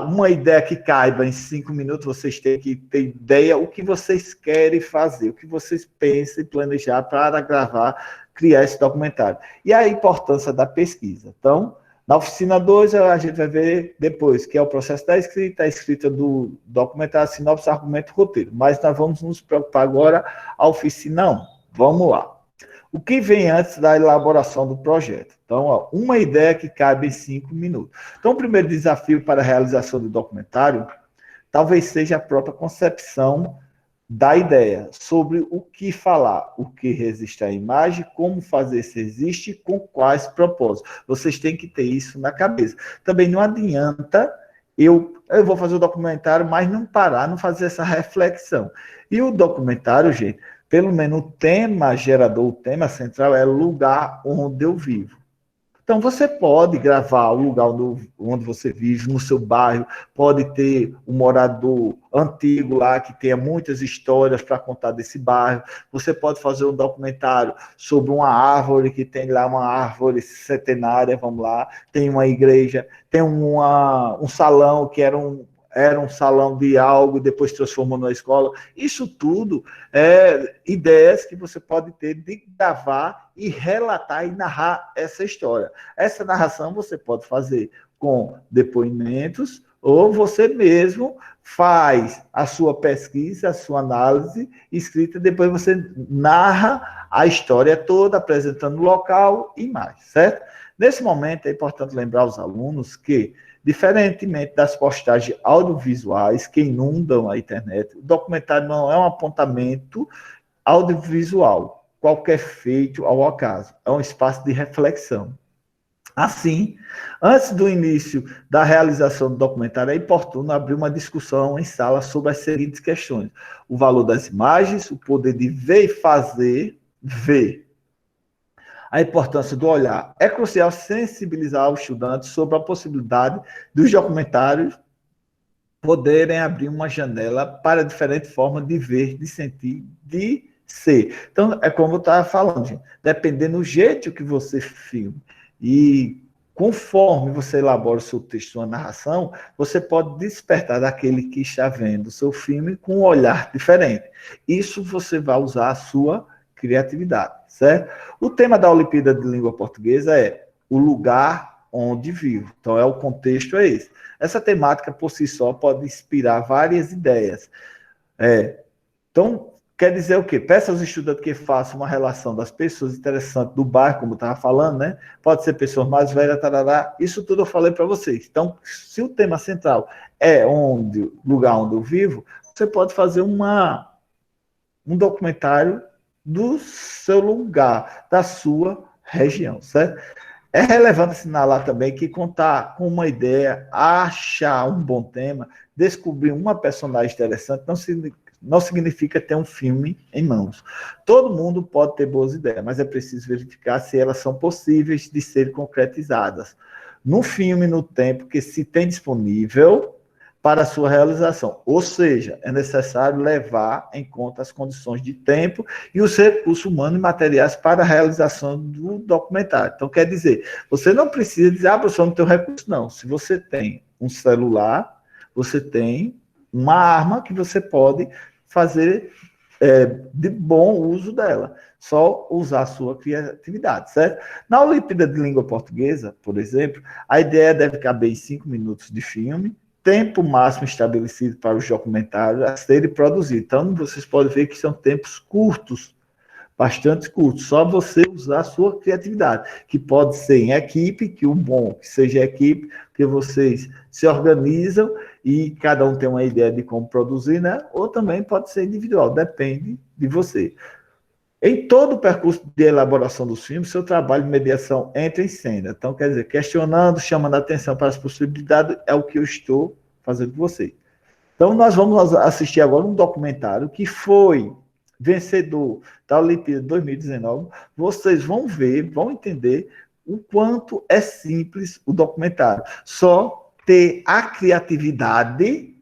S1: Uma ideia que caiba em 5 minutos, vocês têm que ter ideia o que vocês querem fazer, o que vocês pensam e planejar para gravar, criar esse documentário. E a importância da pesquisa. Então, na oficina 2, a gente vai ver depois, que é o processo da escrita, a escrita do documentário, sinopse, argumento, roteiro. Mas nós vamos nos preocupar agora a oficina 1. Vamos lá. O que vem antes da elaboração do projeto? Então, ó, uma ideia que cabe em 5 minutos. Então, o primeiro desafio para a realização do documentário talvez seja a própria concepção da ideia, sobre o que falar, o que resiste à imagem, como fazer esse existe, com quais propósitos. Vocês têm que ter isso na cabeça. Também não adianta eu vou fazer o documentário, mas não parar, não fazer essa reflexão. E o documentário, gente, pelo menos o tema gerador, o tema central é o lugar onde eu vivo. Então, você pode gravar o lugar onde você vive, no seu bairro, pode ter um morador antigo lá, que tenha muitas histórias para contar desse bairro. Você pode fazer um documentário sobre uma árvore, que tem lá uma árvore centenária, vamos lá, tem uma igreja, tem um salão que era um salão de algo, depois transformou numa escola. Isso tudo é ideias que você pode ter de gravar e relatar e narrar essa história. Essa narração você pode fazer com depoimentos, ou você mesmo faz a sua pesquisa, a sua análise escrita, depois você narra a história toda, apresentando o local e mais, certo? Nesse momento, é importante lembrar aos alunos que, diferentemente das postagens audiovisuais que inundam a internet, o documentário não é um apontamento audiovisual, qualquer feito ao acaso. É um espaço de reflexão. Assim, antes do início da realização do documentário, é oportuno abrir uma discussão em sala sobre as seguintes questões: o valor das imagens, o poder de ver e fazer ver. A importância do olhar. É crucial sensibilizar os estudantes sobre a possibilidade dos documentários poderem abrir uma janela para diferentes formas de ver, de sentir, de ser. Então, é como eu estava falando, gente, dependendo do jeito que você filma e conforme você elabora o seu texto, sua narração, você pode despertar daquele que está vendo o seu filme com um olhar diferente. Isso você vai usar a sua criatividade, certo? O tema da Olimpíada de Língua Portuguesa é o lugar onde vivo. Então, o contexto é esse. Essa temática, por si só, pode inspirar várias ideias. Então, quer dizer o quê? Peça aos estudantes que façam uma relação das pessoas interessantes do bairro, como eu estava falando, né? Pode ser pessoas mais velhas, tarará. Isso tudo eu falei para vocês. Então, se o tema central é o lugar onde eu vivo, você pode fazer um documentário do seu lugar, da sua região, certo? É relevante assinalar também que contar com uma ideia, achar um bom tema, descobrir uma personagem interessante, não significa ter um filme em mãos. Todo mundo pode ter boas ideias, mas é preciso verificar se elas são possíveis de serem concretizadas no filme, no tempo que se tem disponível para a sua realização. Ou seja, é necessário levar em conta as condições de tempo e os recursos humanos e materiais para a realização do documentário. Então, quer dizer, você não precisa dizer, professor, não tem recurso, não. Se você tem um celular, você tem uma arma que você pode fazer de bom uso dela. Só usar a sua criatividade, certo? Na Olimpíada de Língua Portuguesa, por exemplo, a ideia deve caber em 5 minutos de filme, tempo máximo estabelecido para os documentários a serem produzidos. Então, vocês podem ver que são tempos curtos, bastante curtos, só você usar a sua criatividade, que pode ser em equipe, que o bom que seja equipe, que vocês se organizam e cada um tem uma ideia de como produzir, né? Ou também pode ser individual, depende de você. Em todo o percurso de elaboração dos filmes, seu trabalho de mediação entra em cena. Então, quer dizer, questionando, chamando a atenção para as possibilidades, é o que eu estou fazendo com você. Então, nós vamos assistir agora um documentário que foi vencedor da Olimpíada 2019. Vocês vão ver, vão entender o quanto é simples o documentário. Só ter a criatividade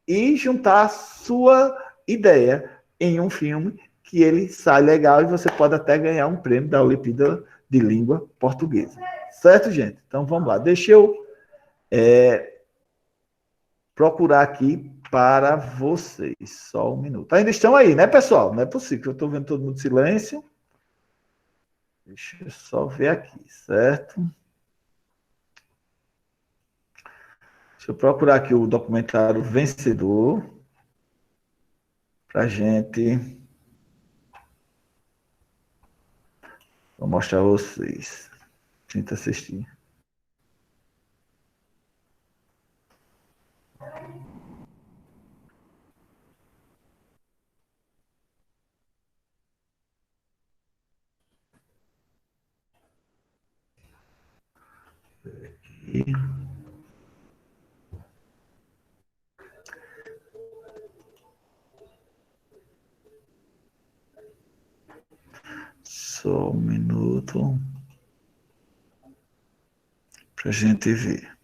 S1: e juntar a sua ideia em um filme que ele sai legal e você pode até ganhar um prêmio da Olimpíada de Língua Portuguesa. Certo, gente? Então, vamos lá. Deixa eu procurar aqui para vocês. Só um minuto. Ainda estão aí, né, pessoal? Não é possível, eu estou vendo todo mundo em silêncio. Deixa eu só ver aqui, certo? Deixa eu procurar aqui o documentário vencedor para a gente... Vou mostrar a vocês. Tenta assistir. Só um minuto para a gente ver.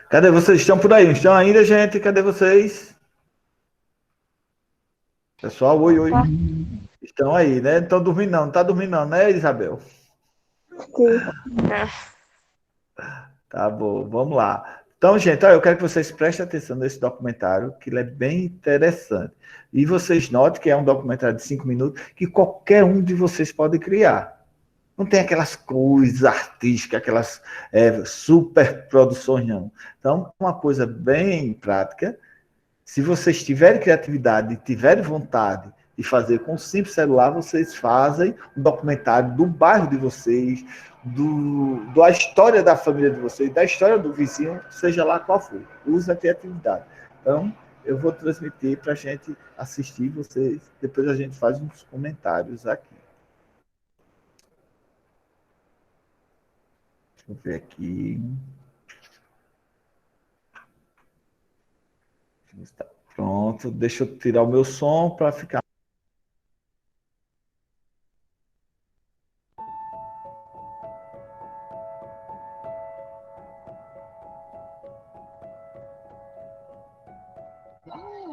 S1: Cadê vocês? Estão por aí? Estão ainda, gente? Cadê vocês? Pessoal, oi, oi. Estão aí, né? Não estão dormindo não. Não está dormindo não, né, Isabel?
S4: Sim.
S1: Tá bom, vamos lá. Então, gente, eu quero que vocês prestem atenção nesse documentário, que ele é bem interessante. E vocês notem que é um documentário de 5 minutos que qualquer um de vocês pode criar. Não tem aquelas coisas artísticas, aquelas super produções, não. Então, uma coisa bem prática. Se vocês tiverem criatividade e tiverem vontade de fazer com um simples celular, vocês fazem um documentário do bairro de vocês, da história da família de vocês, da história do vizinho, seja lá qual for. Use a criatividade. Então, eu vou transmitir para a gente assistir vocês. Depois a gente faz uns comentários aqui. Deixa eu ver aqui. Pronto, deixa eu tirar o meu som para ficar.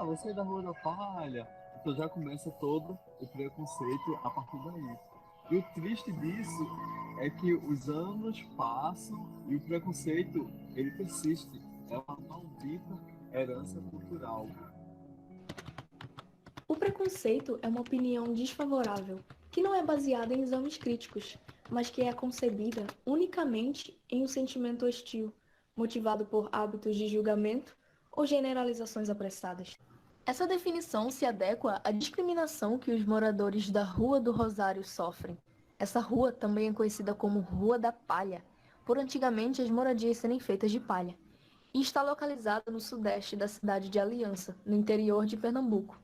S6: Você é da Rua da Palha. Então já começa todo o preconceito a partir daí. E o triste disso é que os anos passam e o preconceito, ele persiste. É uma maldita herança cultural.
S7: O preconceito é uma opinião desfavorável, que não é baseada em exames críticos, mas que é concebida unicamente em um sentimento hostil, motivado por hábitos de julgamento ou generalizações apressadas. Essa definição se adequa à discriminação que os moradores da Rua do Rosário sofrem. Essa rua também é conhecida como Rua da Palha, por antigamente as moradias serem feitas de palha, e está localizada no sudeste da cidade de Aliança, no interior de Pernambuco,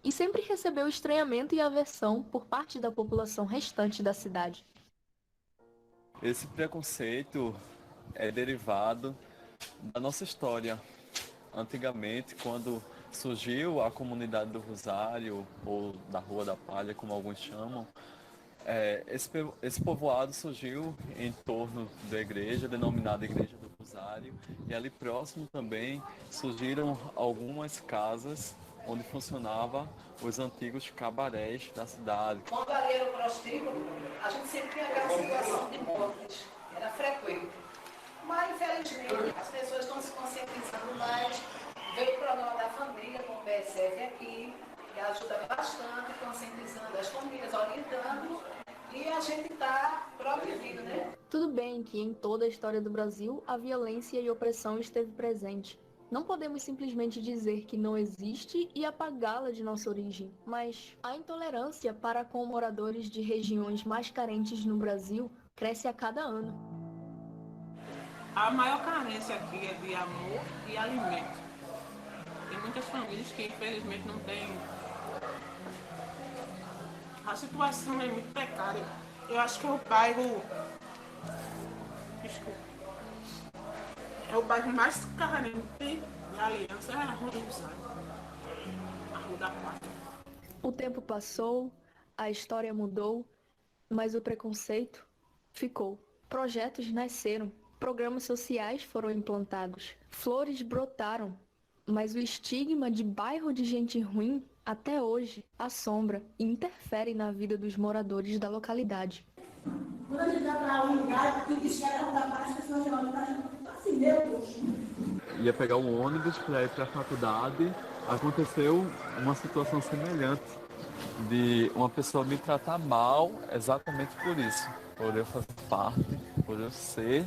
S7: e sempre recebeu estranhamento e aversão por parte da população restante da cidade.
S6: Esse preconceito é derivado da nossa história. Antigamente, quando surgiu a comunidade do Rosário, ou da Rua da Palha, como alguns chamam, esse povoado surgiu em torno da igreja, denominada Igreja do Rosário. Rosário, e ali próximo também surgiram algumas casas onde funcionavam os antigos cabarés da cidade.
S8: Quando ali era o prostíbulo, a gente sempre tinha aquela situação de mortes, era frequente. Mas, infelizmente, as pessoas estão se conscientizando mais. Veio o programa da família com o PSF aqui, que ajuda bastante, conscientizando as famílias, orientando, e a gente está progredindo, né?
S7: Tudo bem que em toda a história do Brasil a violência e opressão esteve presente. Não podemos simplesmente dizer que não existe e apagá-la de nossa origem, mas a intolerância para com moradores de regiões mais carentes no Brasil cresce a cada ano.
S9: A maior carência aqui é de amor e alimento. Tem muitas famílias que infelizmente não têm. A situação é muito precária. Eu acho que é o bairro. Desculpa. É o bairro mais carente de Aliança, é a Rua do Rosário. A Rua da Pátria.
S7: O tempo passou, a história mudou, mas o preconceito ficou. Projetos nasceram, programas sociais foram implantados, flores brotaram, mas o estigma de bairro de gente ruim, até hoje, assombra e interfere na vida dos moradores da localidade.
S8: Quando a gente vai para um lugar que chega a dar mais, as pessoas olham para a gente assim, meu Deus.
S6: Ia pegar um ônibus para ir para a faculdade, aconteceu uma situação semelhante de uma pessoa me tratar mal exatamente por isso, por eu fazer parte, por eu ser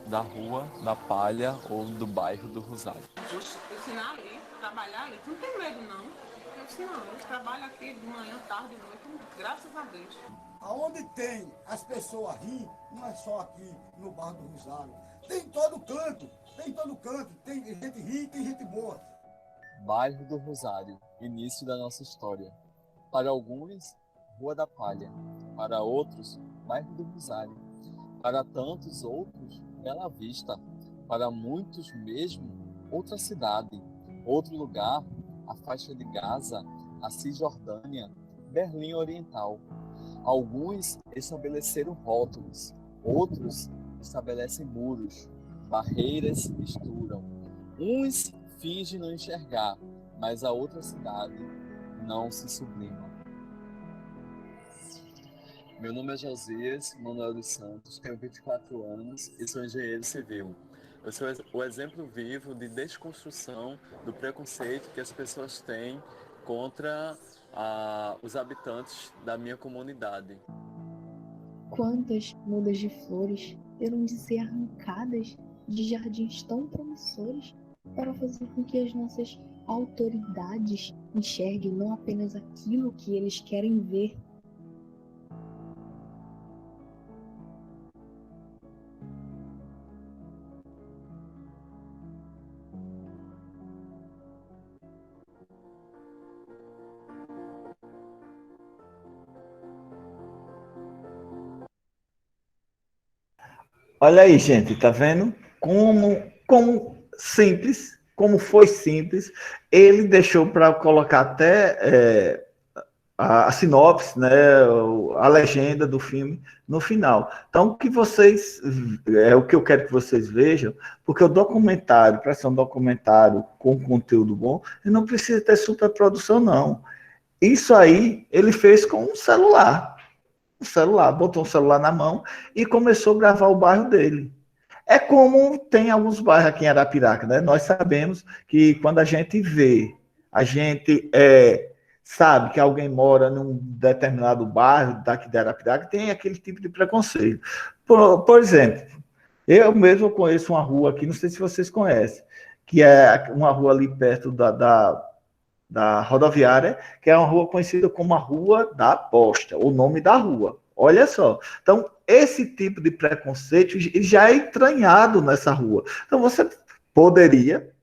S6: da Rua da Palha ou do bairro do Rosário.
S9: Ensinar ali, trabalhar ali, tu não tem medo não. Eu disse, não, eu trabalho aqui de manhã, tarde, de noite, graças a Deus.
S10: Aonde tem as pessoas rir, não é só aqui no bairro do Rosário. Tem em todo canto, tem gente ri e tem gente boa.
S6: Bairro do Rosário, início da nossa história. Para alguns, Rua da Palha. Para outros, Bairro do Rosário. Para tantos outros, Bela Vista. Para muitos mesmo, outra cidade. Outro lugar, a faixa de Gaza, a Cisjordânia, Berlim Oriental. Alguns estabeleceram rótulos, outros estabelecem muros, barreiras se misturam. Uns fingem não enxergar, mas a outra cidade não se sublima. Meu nome é Josias Manuel dos Santos, tenho 24 anos e sou engenheiro civil. Eu sou o exemplo vivo de desconstrução do preconceito que as pessoas têm contra os habitantes da minha comunidade.
S11: Quantas mudas de flores terão de ser arrancadas de jardins tão promissores para fazer com que as nossas autoridades enxerguem não apenas aquilo que eles querem ver.
S1: Olha aí, gente, tá vendo? Como simples, como foi simples, ele deixou para colocar até a sinopse, né, a legenda do filme no final. Então, o que eu quero que vocês vejam, porque o documentário, para ser um documentário com conteúdo bom, ele não precisa ter superprodução, não. Isso aí ele fez com um celular, botou um celular na mão e começou a gravar o bairro dele. É como tem alguns bairros aqui em Arapiraca, né? Nós sabemos que quando a gente vê, a gente sabe que alguém mora num determinado bairro daqui de Arapiraca, tem aquele tipo de preconceito. Por exemplo, eu mesmo conheço uma rua aqui, não sei se vocês conhecem, que é uma rua ali perto da rodoviária, que é uma rua conhecida como a Rua da Aposta, o nome da rua. Olha só. Então, esse tipo de preconceito já é entranhado nessa rua. Então, você poderia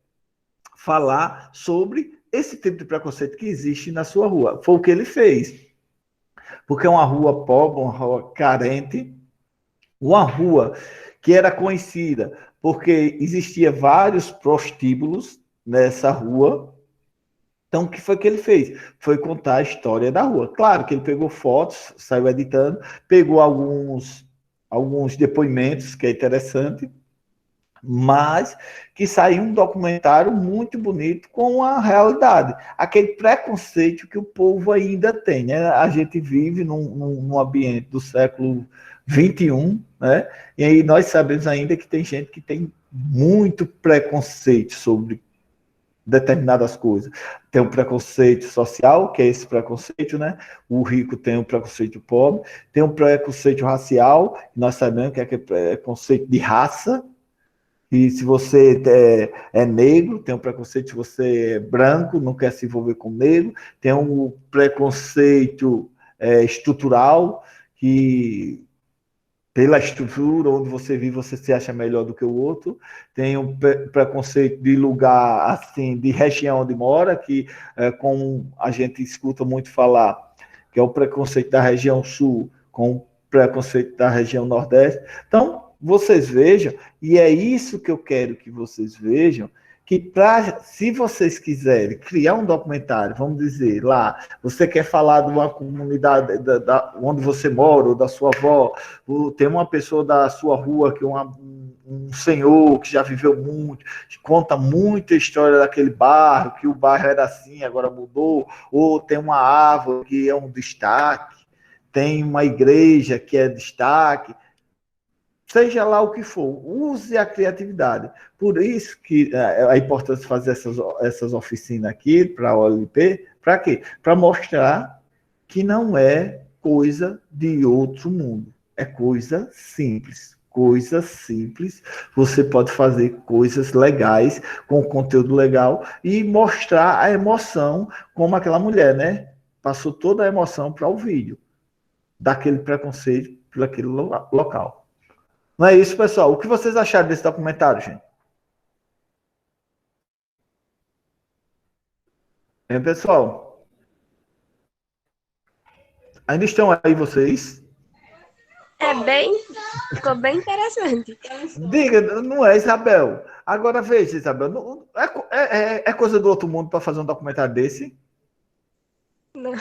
S1: falar sobre esse tipo de preconceito que existe na sua rua. Foi o que ele fez. Porque é uma rua pobre, uma rua carente, uma rua que era conhecida porque existia vários prostíbulos nessa rua. Então, o que foi que ele fez? Foi contar a história da rua. Claro que ele pegou fotos, saiu editando, pegou alguns depoimentos, que é interessante, mas que saiu um documentário muito bonito com a realidade. Aquele preconceito que o povo ainda tem, né? A gente vive num ambiente do século XXI, né? E aí nós sabemos ainda que tem gente que tem muito preconceito sobre determinadas coisas. Tem o preconceito social, que é esse preconceito, né? O rico tem o preconceito pobre, tem o preconceito racial, nós sabemos que é aquele preconceito de raça, e se você é negro, tem um preconceito, se você é branco, não quer se envolver com negro, tem um preconceito estrutural, que pela estrutura onde você vive, você se acha melhor do que o outro, tem um preconceito de lugar, assim, de região onde mora, que como a gente escuta muito falar, que é o preconceito da região sul com o preconceito da região nordeste. Então, vocês vejam, e é isso que eu quero que vocês vejam, que se vocês quiserem criar um documentário, vamos dizer, lá, você quer falar de uma comunidade onde você mora, ou da sua avó, ou tem uma pessoa da sua rua, que é um senhor que já viveu muito, que conta muita história daquele bairro, que o bairro era assim, agora mudou, ou tem uma árvore que é um destaque, tem uma igreja que é destaque, seja lá o que for, use a criatividade. Por isso que a importância de fazer essas oficinas aqui para a OLP, para quê? Para mostrar que não é coisa de outro mundo, é coisa simples. Coisa simples, você pode fazer coisas legais, com conteúdo legal, e mostrar a emoção, como aquela mulher, né? Passou toda a emoção para o vídeo, daquele preconceito por aquele local. Não é isso, pessoal? O que vocês acharam desse documentário, gente? Pessoal? Ainda estão aí vocês?
S2: Ficou bem interessante.
S1: Diga, não é, Isabel? Agora veja, Isabel, é coisa do outro mundo para fazer um documentário desse?
S2: Não.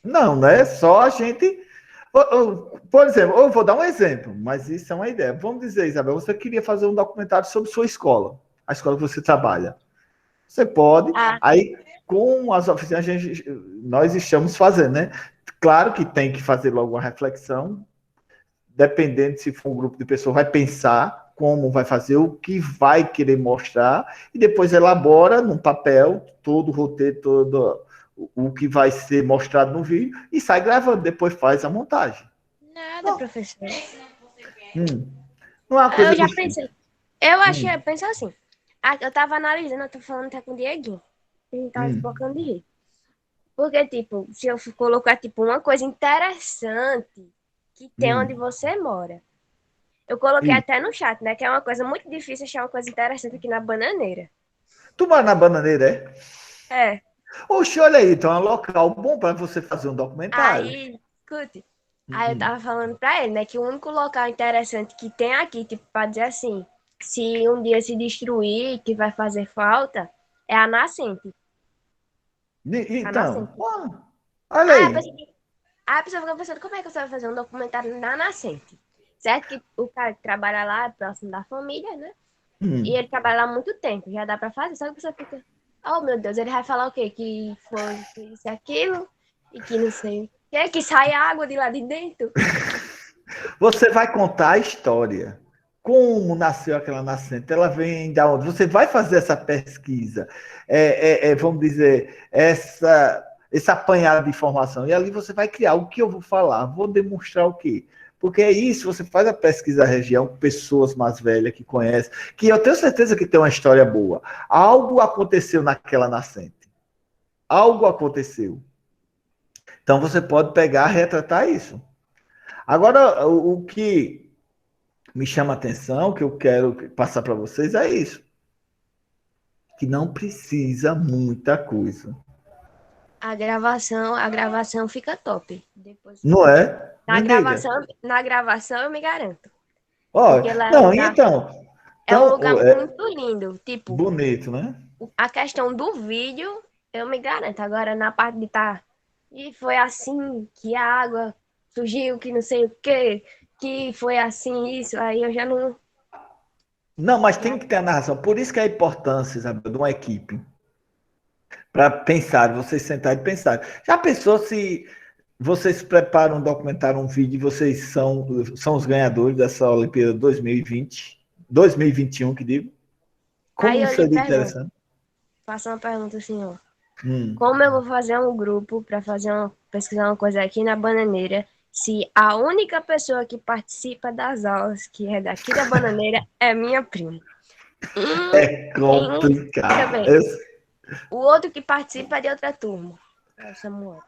S1: Não, né? Só a gente... Por exemplo, eu vou dar um exemplo, mas isso é uma ideia. Vamos dizer, Isabel, você queria fazer um documentário sobre sua escola, a escola que você trabalha. Você pode, aí com as oficinas nós estamos fazendo, né? Claro que tem que fazer logo uma reflexão, dependendo se for um grupo de pessoas, vai pensar como vai fazer, o que vai querer mostrar, e depois elabora num papel todo o roteiro, todo o que vai ser mostrado no vídeo, e sai gravando, depois faz a montagem.
S2: Nada, professor.
S1: Não é uma coisa
S2: Eu já pensei. Eu achei, pensa assim. Eu tava analisando, eu tô falando até com o Dieguinho. A gente tava focando de rir. Porque, tipo, se eu colocar, tipo, uma coisa interessante que tem onde você mora. Eu coloquei até no chat, né? Que é uma coisa muito difícil achar uma coisa interessante aqui na Bananeira.
S1: Tu mora na Bananeira, é?
S2: É.
S1: Oxe, olha aí, então é um local bom para você fazer um documentário.
S2: Aí, escute. Aí eu tava falando pra ele, né? Que o único local interessante que tem aqui, tipo, pra dizer assim, se um dia se destruir, que vai fazer falta, é a nascente.
S1: Então, olha aí.
S2: A pessoa fica pensando, como é que você vai fazer um documentário na nascente? Certo que o cara que trabalha lá é próximo da família, né? E ele trabalha lá há muito tempo, já dá pra fazer, só que a pessoa fica, oh meu Deus, ele vai falar o quê? Que foi isso e aquilo, e que não sei o quê, que sai água de lá de dentro.
S1: Você vai contar a história. Como nasceu aquela nascente? Ela vem de onde? Você vai fazer essa pesquisa, vamos dizer, esse apanhado de informação. E ali você vai criar o que eu vou falar, vou demonstrar o quê? Porque é isso, você faz a pesquisa da região com pessoas mais velhas que conhecem, que eu tenho certeza que tem uma história boa. Algo aconteceu naquela nascente. Algo aconteceu. Então você pode pegar e retratar isso. Agora, o que me chama a atenção, que eu quero passar para vocês, é isso. Que não precisa muita coisa.
S2: A gravação fica top. Depois,
S1: não é?
S2: Na gravação eu me garanto. É um lugar muito lindo. Tipo,
S1: bonito, né?
S2: A questão do vídeo, eu me garanto. Agora, na parte de e foi assim que a água surgiu, que não sei o quê, que foi assim, isso, aí eu já não...
S1: Não, mas tem que ter a narração. Por isso que é a importância, Isabel, de uma equipe. Para pensar, vocês sentarem e pensar. Já pensou se vocês preparam um documentário, um vídeo, e vocês são os ganhadores dessa Olimpíada 2021, que digo? Como
S2: Aí eu lhe
S1: seria
S2: pergunto,
S1: interessante?
S2: faço uma pergunta assim, ó.
S1: Hum.
S2: Como eu vou fazer um grupo para pesquisar uma coisa aqui na Bananeira, se a única pessoa que participa das aulas, que é daqui da Bananeira, é minha prima?
S1: É complicado.
S2: Também. O outro que participa é de outra turma. É o Samuel.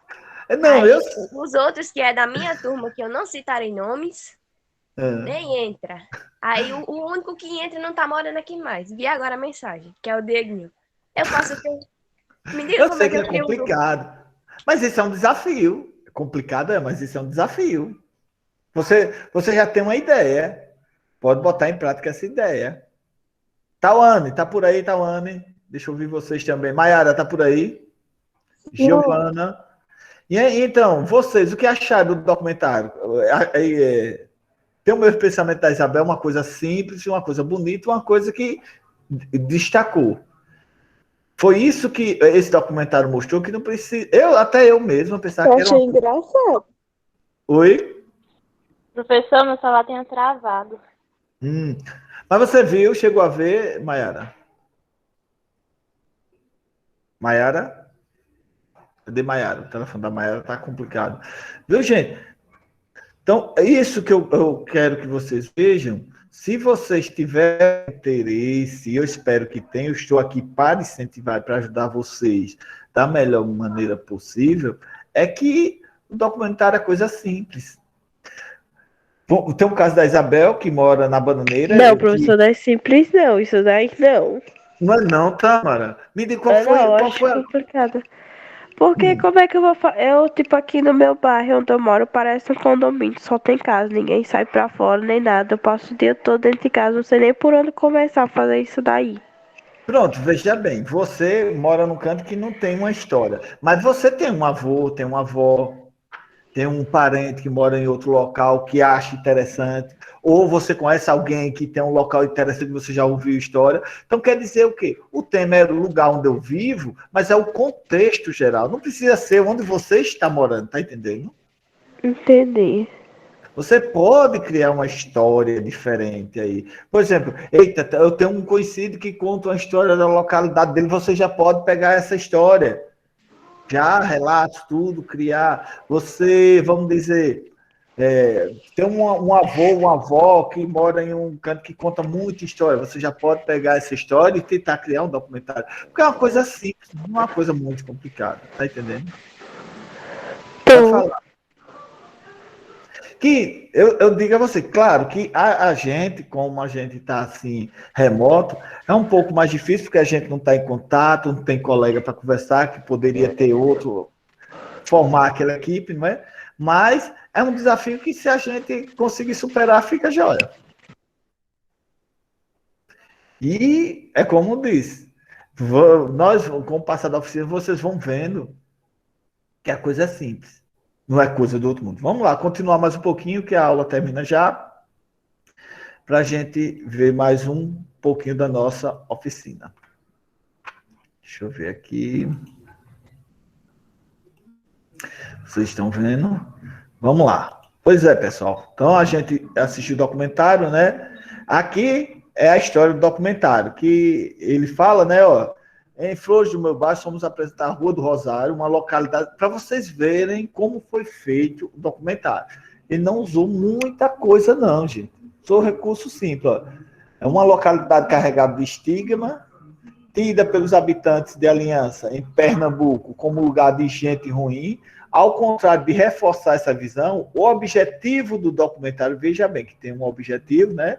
S1: Não,
S2: Aí,
S1: eu...
S2: os outros que é da minha turma, que eu não citarei nomes, nem entra. Aí o único que entra não tá morando aqui mais. Vi agora a mensagem, que é o Dieguinho. Eu faço o quê? Me diga
S1: Eu
S2: como
S1: sei
S2: é
S1: que
S2: que
S1: é
S2: eu crio um grupo.
S1: complicado. Mas isso é um desafio. É complicado, mas isso é um desafio. Você já tem uma ideia. Pode botar em prática essa ideia. Tawane, tá por aí, Tawane? Deixa eu ouvir vocês também. Maiara, tá por aí? Giovana. E aí, então, vocês, o que acharam do documentário? Tem o mesmo pensamento da Isabel, uma coisa simples, uma coisa bonita, uma coisa que destacou. Foi isso que esse documentário mostrou, que não precisa... Até eu mesmo pensava que era
S4: achei engraçado.
S1: Oi?
S3: Professor, meu celular tinha travado.
S1: Mas você viu, chegou a ver, Maiara? Maiara? Cadê Maiara? O telefone da Maiara tá complicado. Viu, gente? Então, é isso que eu quero que vocês vejam. Se vocês tiverem interesse, eu espero que tenham, eu estou aqui para incentivar, para ajudar vocês da melhor maneira possível, é que o documentário é coisa simples. Tem um caso da Isabel, que mora na Bananeira.
S4: Não, professor, não é simples, não. Isso daí não.
S1: Não é não, Tamara. Me diga qual foi.
S4: Não, acho complicado. Porque como é que eu vou fazer? Eu, tipo, aqui no meu bairro onde eu moro, parece um condomínio, só tem casa, ninguém sai pra fora nem nada. Eu passo o dia todo dentro de casa, não sei nem por onde começar a fazer isso daí.
S1: Pronto, veja bem, você mora num canto que não tem uma história, mas você tem um avô, tem uma avó, tem um parente que mora em outro local que acha interessante, ou você conhece alguém que tem um local interessante que você já ouviu história. Então quer dizer o quê? O tema é o lugar onde eu vivo, mas é o contexto geral. Não precisa ser onde você está morando, tá entendendo?
S4: Entendi.
S1: Você pode criar uma história diferente aí. Por exemplo, eita, eu tenho um conhecido que conta uma história da localidade dele, você já pode pegar essa história. Já, relatos, tudo, criar. Você, vamos dizer, tem um avô, uma avó que mora em um canto que conta muita história. Você já pode pegar essa história e tentar criar um documentário. Porque é uma coisa simples, não é uma coisa muito complicada. Tá entendendo? Pode falar. Que eu digo a você, claro que a gente, como a gente está assim, remoto, é um pouco mais difícil, porque a gente não está em contato, não tem colega para conversar, que poderia ter outro, formar aquela equipe, não é? Mas é um desafio que, se a gente conseguir superar, fica jóia. E é como disse, nós, com o passar da oficina, vocês vão vendo que a coisa é simples. Não é coisa do outro mundo. Vamos lá, continuar mais um pouquinho, que a aula termina já, para a gente ver mais um pouquinho da nossa oficina. Deixa eu ver aqui. Vocês estão vendo? Vamos lá. Pois é, pessoal. Então, a gente assistiu o documentário, né? Aqui é a história do documentário, que ele fala, né, ó, em Flores do Meu Bairro, fomos apresentar a Rua do Rosário, uma localidade, para vocês verem como foi feito o documentário. Ele não usou muita coisa, não, gente. Usou recurso simples. Ó. É uma localidade carregada de estigma, tida pelos habitantes de Aliança, em Pernambuco, como lugar de gente ruim. Ao contrário de reforçar essa visão, o objetivo do documentário, veja bem que tem um objetivo, né?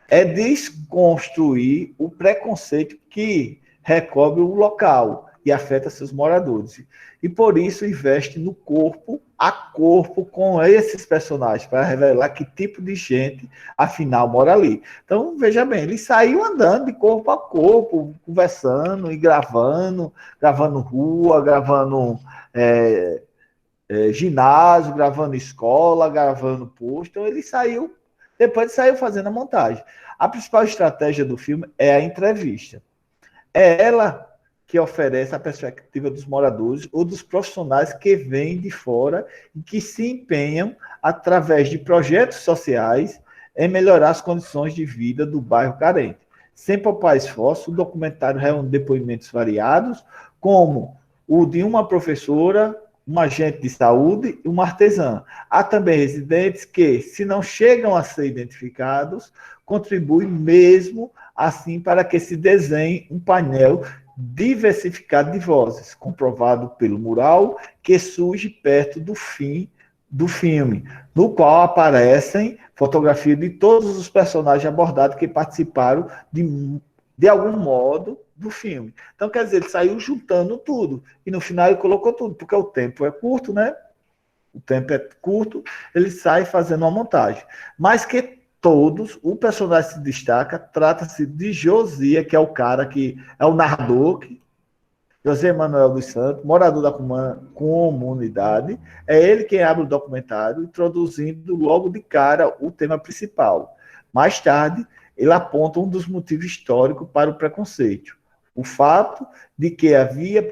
S1: É desconstruir o preconceito que recobre o local e afeta seus moradores. E por isso investe no corpo a corpo com esses personagens, para revelar que tipo de gente, afinal, mora ali. Então, veja bem, ele saiu andando de corpo a corpo, conversando e gravando rua, gravando ginásio, gravando escola, gravando posto. Então, ele saiu Depois saiu fazendo a montagem. A principal estratégia do filme é a entrevista. É ela que oferece a perspectiva dos moradores ou dos profissionais que vêm de fora e que se empenham, através de projetos sociais, em melhorar as condições de vida do bairro carente. Sem poupar esforço, o documentário reúne depoimentos variados, como o de uma professora, um agente de saúde e uma artesã. Há também residentes que, se não chegam a ser identificados, contribuem mesmo assim para que se desenhe um painel diversificado de vozes, comprovado pelo mural que surge perto do fim do filme, no qual aparecem fotografias de todos os personagens abordados que participaram de algum modo do filme. Então, quer dizer, ele saiu juntando tudo, e no final ele colocou tudo, porque o tempo é curto, né? O tempo é curto, ele sai fazendo uma montagem. Mas que todos, o personagem se destaca, trata-se de Josia, que é o cara que é o narrador, José Manuel dos Santos, morador da comunidade, é ele quem abre o documentário, introduzindo logo de cara o tema principal. Mais tarde, ele aponta um dos motivos históricos para o preconceito, o fato de que havia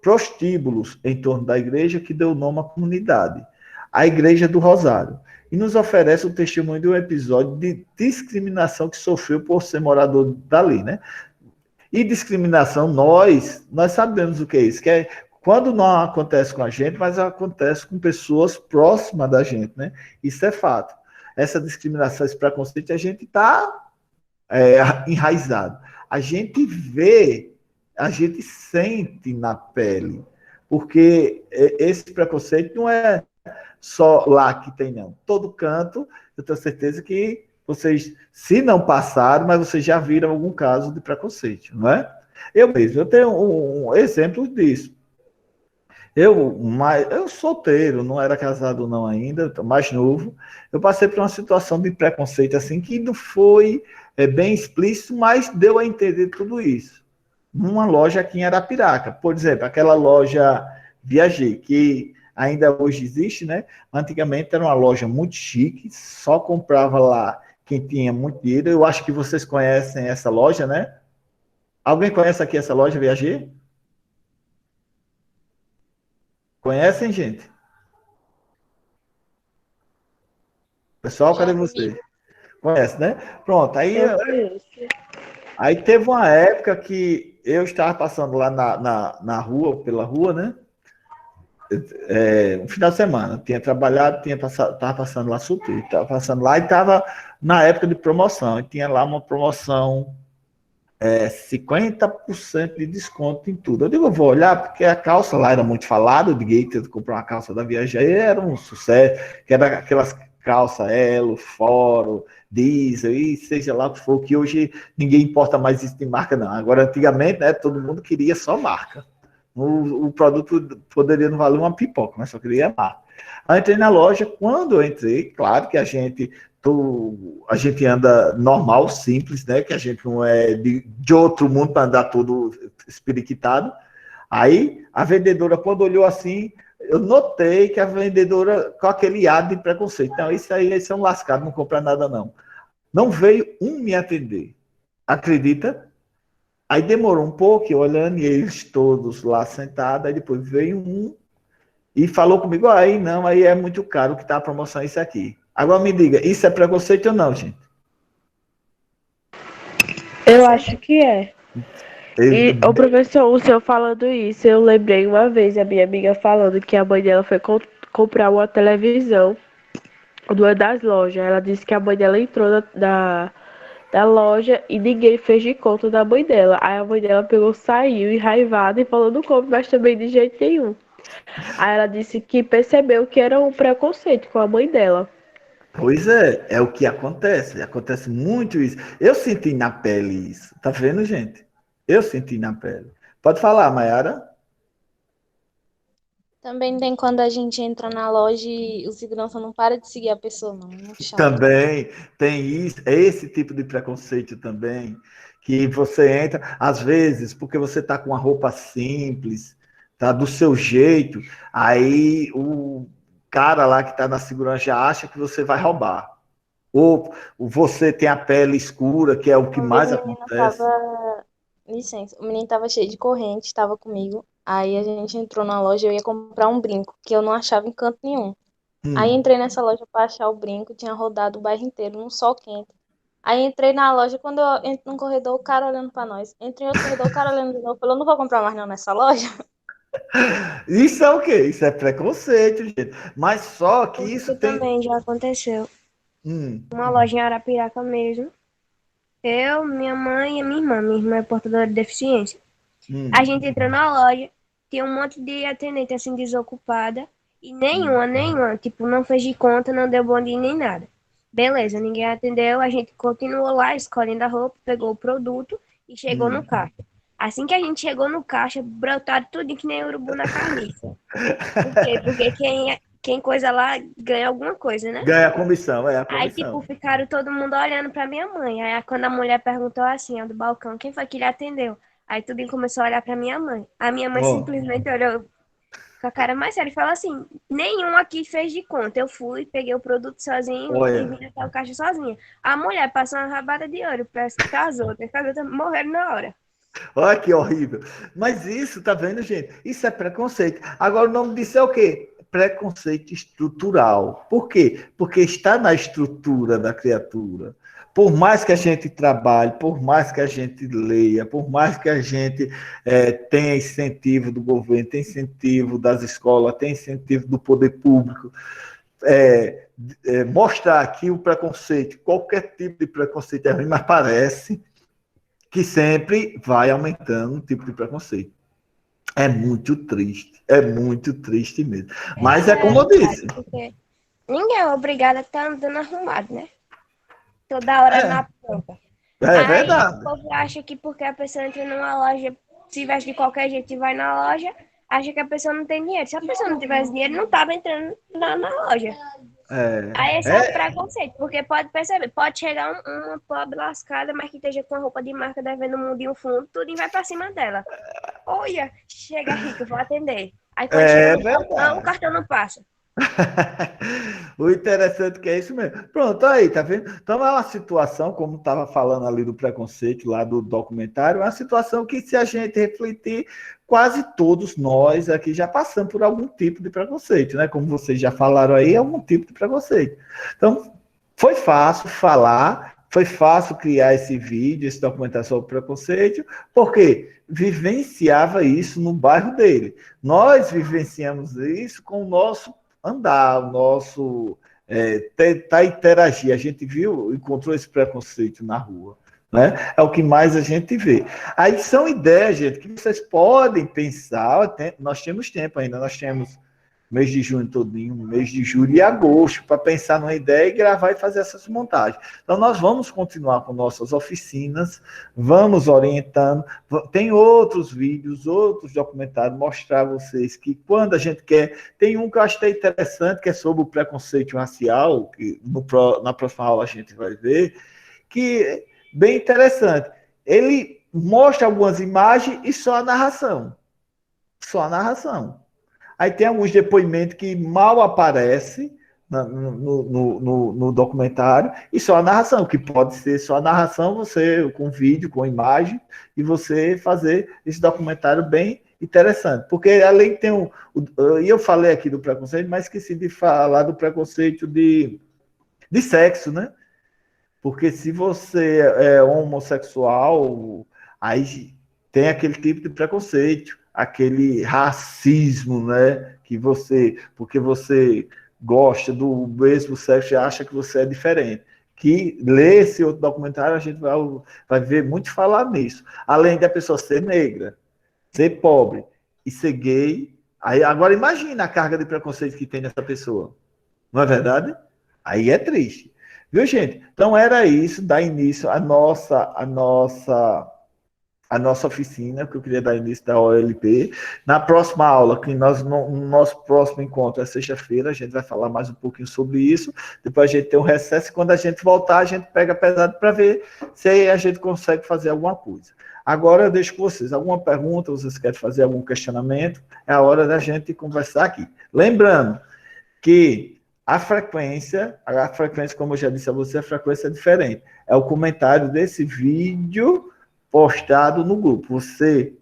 S1: prostíbulos em torno da igreja que deu nome à comunidade, a Igreja do Rosário, e nos oferece o testemunho de um episódio de discriminação que sofreu por ser morador dali, né? E discriminação, nós sabemos o que é isso, que é quando não acontece com a gente, mas acontece com pessoas próximas da gente, né? Isso é fato. Essa discriminação, esse preconceito, a gente está enraizado. A gente vê, a gente sente na pele, porque esse preconceito não é só lá que tem, não. Todo canto, eu tenho certeza que vocês, se não passaram, mas vocês já viram algum caso de preconceito, não é? Eu tenho um exemplo disso. Eu solteiro, não era casado não ainda, mais novo, eu passei por uma situação de preconceito assim, que não foi bem explícito, mas deu a entender tudo isso. Numa loja aqui em Arapiraca, por exemplo, aquela loja Viajei, que ainda hoje existe, né? Antigamente era uma loja muito chique, só comprava lá quem tinha muito dinheiro. Eu acho que vocês conhecem essa loja, né? Alguém conhece aqui essa loja Viajei? Conhecem, gente? Pessoal, cadê vocês? Conhece, né? Pronto, aí teve uma época que eu estava passando lá na rua, pela rua, né? Um final de semana, tinha trabalhado, estava passando lá solteiro, estava passando lá e estava na época de promoção, e tinha lá uma promoção 50% de desconto em tudo. Eu digo, eu vou olhar, porque a calça lá era muito falada, eu liguei, teve que comprar uma calça da Viajei, era um sucesso, que era aquelas calças Elo, Foro, Diesel, e seja lá o que for, que hoje ninguém importa mais isso de marca, não. Agora, antigamente, né, todo mundo queria só marca. O produto poderia não valer uma pipoca, mas só queria marca. Aí eu entrei na loja, quando eu entrei, claro que a gente anda normal, simples, né? Que a gente não é de outro mundo para andar todo espiriquitado. Aí a vendedora, quando olhou assim, eu notei que a vendedora com aquele ar de preconceito. Então, isso aí, eles são lascados, não comprar nada, não. Não veio um me atender. Acredita? Aí demorou um pouco, olhando, e eles todos lá sentados, aí depois veio um e falou comigo, aí não, aí é muito caro que tá a promoção isso aqui. Agora me diga, isso é preconceito ou não, gente?
S4: Eu acho que é. E o professor, o senhor falando isso, eu lembrei uma vez a minha amiga falando que a mãe dela foi comprar uma televisão numa das lojas. Ela disse que a mãe dela entrou da loja e ninguém fez de conta da mãe dela. Aí a mãe dela pegou, saiu enraivada e falou, não compre, mas também de jeito nenhum. Aí ela disse que percebeu que era um preconceito com a mãe dela.
S1: Pois é o que acontece muito isso. Eu senti na pele isso, tá vendo, gente? Eu senti na pele. Pode falar, Mayara?
S3: Também tem quando a gente entra na loja e o segurança não para de seguir a pessoa, não. É muito chato.
S1: Também tem isso, esse tipo de preconceito também, que você entra, às vezes, porque você está com uma roupa simples, tá do seu jeito, aí o cara lá que está na segurança já acha que você vai roubar. Ou você tem a pele escura, que é o que
S3: Uma
S1: mais
S3: vez o menino
S1: acontece?
S3: tava. Licença, o menino tava cheio de corrente, estava comigo. Aí a gente entrou na loja, eu ia comprar um brinco, que eu não achava em canto nenhum. Aí entrei nessa loja pra achar o brinco, tinha rodado o bairro inteiro num sol quente. Aí entrei na loja, quando eu entro num corredor, o cara olhando pra nós. Entrei em outro corredor, o cara olhando de novo. Falou, não vou comprar mais não nessa loja.
S1: Isso é o quê? Isso é preconceito, gente. Mas só que isso
S2: Isso
S1: tem.
S2: também já aconteceu.
S1: Hum,
S2: Uma loja em Arapiraca mesmo. Eu, minha mãe e minha irmã. Minha irmã é portadora de deficiência. A gente entrou na loja, tinha um monte de atendente assim desocupada. E nenhuma, tipo, não fez de conta, não deu bom dia nem nada. Beleza, ninguém atendeu, a gente continuou lá, escolhendo a roupa, pegou o produto e chegou no caixa. Assim que a gente chegou no caixa, brotaram tudo que nem urubu na carniça. Por quê? Porque quem coisa lá ganha alguma coisa, né?
S1: Ganha a comissão, é a
S2: Aí, tipo,
S1: comissão.
S2: ficaram todo mundo olhando pra minha mãe. Aí, quando a mulher perguntou assim, ó, do balcão, quem foi que lhe atendeu? Aí, tudo começou a olhar pra minha mãe. A minha mãe simplesmente olhou com a cara mais séria e falou assim, nenhum aqui fez de conta. Eu fui, peguei o produto sozinho e vim até o caixa sozinha. A mulher passou uma rabada de ouro para as outras morreram na hora.
S1: Olha que horrível. Mas isso, tá vendo, gente? Isso é preconceito. Agora, o nome disso é o quê? Preconceito estrutural. Por quê? Porque está na estrutura da criatura. Por mais que a gente trabalhe, por mais que a gente leia, por mais que a gente tenha incentivo do governo, tenha incentivo das escolas, tenha incentivo do poder público, mostrar que o preconceito, qualquer tipo de preconceito é ruim, mas parece que sempre vai aumentando o tipo de preconceito. É muito triste mesmo. Mas é como eu disse.
S2: Ninguém é obrigado a estar andando arrumado, né? Toda hora na pampa.
S1: É verdade.
S2: O povo acha que porque a pessoa entra numa loja, se veste de qualquer jeito e vai na loja, acha que a pessoa não tem dinheiro. Se a pessoa não tivesse dinheiro, não estava entrando na loja. Aí esse é o preconceito, porque pode perceber, pode chegar uma pobre lascada, mas que esteja com a roupa de marca devendo um mundinho fundo, tudo vai pra cima dela. Olha, chega rica, vou atender. Aí quando chega no cartão, o cartão não passa.
S1: O interessante que é isso mesmo. Pronto, aí, tá vendo? Então é uma situação, como estava falando ali do preconceito lá do documentário, é uma situação que, se a gente refletir, quase todos nós aqui já passamos por algum tipo de preconceito, né? Como vocês já falaram aí, algum tipo de preconceito. Então, foi fácil falar, foi fácil criar esse vídeo, esse documentário sobre preconceito, porque vivenciava isso no bairro dele. Nós vivenciamos isso com o nosso andar, o nosso tentar interagir. A gente encontrou esse preconceito na rua, né? É o que mais a gente vê. Aí são ideias, gente, que vocês podem pensar. Nós temos tempo ainda, nós temos mês de junho todinho, mês de julho e agosto, para pensar numa ideia e gravar e fazer essas montagens. Então, nós vamos continuar com nossas oficinas, vamos orientando. Tem outros vídeos, outros documentários, mostrar a vocês que quando a gente quer... Tem um que eu achei interessante, que é sobre o preconceito racial, que na próxima aula a gente vai ver, que é bem interessante. Ele mostra algumas imagens e só a narração. Só a narração. Aí tem alguns depoimentos que mal aparecem no documentário, e só a narração, que pode ser só a narração, você com vídeo, com imagem, e você fazer esse documentário bem interessante. Porque além tem e eu falei aqui do preconceito, mas esqueci de falar do preconceito de sexo, né? Porque se você é homossexual, aí tem aquele tipo de preconceito, aquele racismo, né? Que porque você gosta do mesmo sexo e acha que você é diferente. Que ler esse outro documentário, a gente vai ver muito falar nisso. Além da pessoa ser negra, ser pobre e ser gay. Aí, agora imagina a carga de preconceito que tem nessa pessoa. Não é verdade? Aí é triste. Viu, gente? Então era isso, dar início à nossa oficina, que eu queria dar início da OLP. Na próxima aula, no nosso próximo encontro é sexta-feira, a gente vai falar mais um pouquinho sobre isso. Depois a gente tem um recesso e quando a gente voltar, a gente pega pesado para ver se a gente consegue fazer alguma coisa. Agora eu deixo com vocês. Alguma pergunta, vocês querem fazer algum questionamento? É a hora da gente conversar aqui. Lembrando que a frequência, como eu já disse a você, a frequência é diferente. É o comentário desse vídeo postado no grupo. Você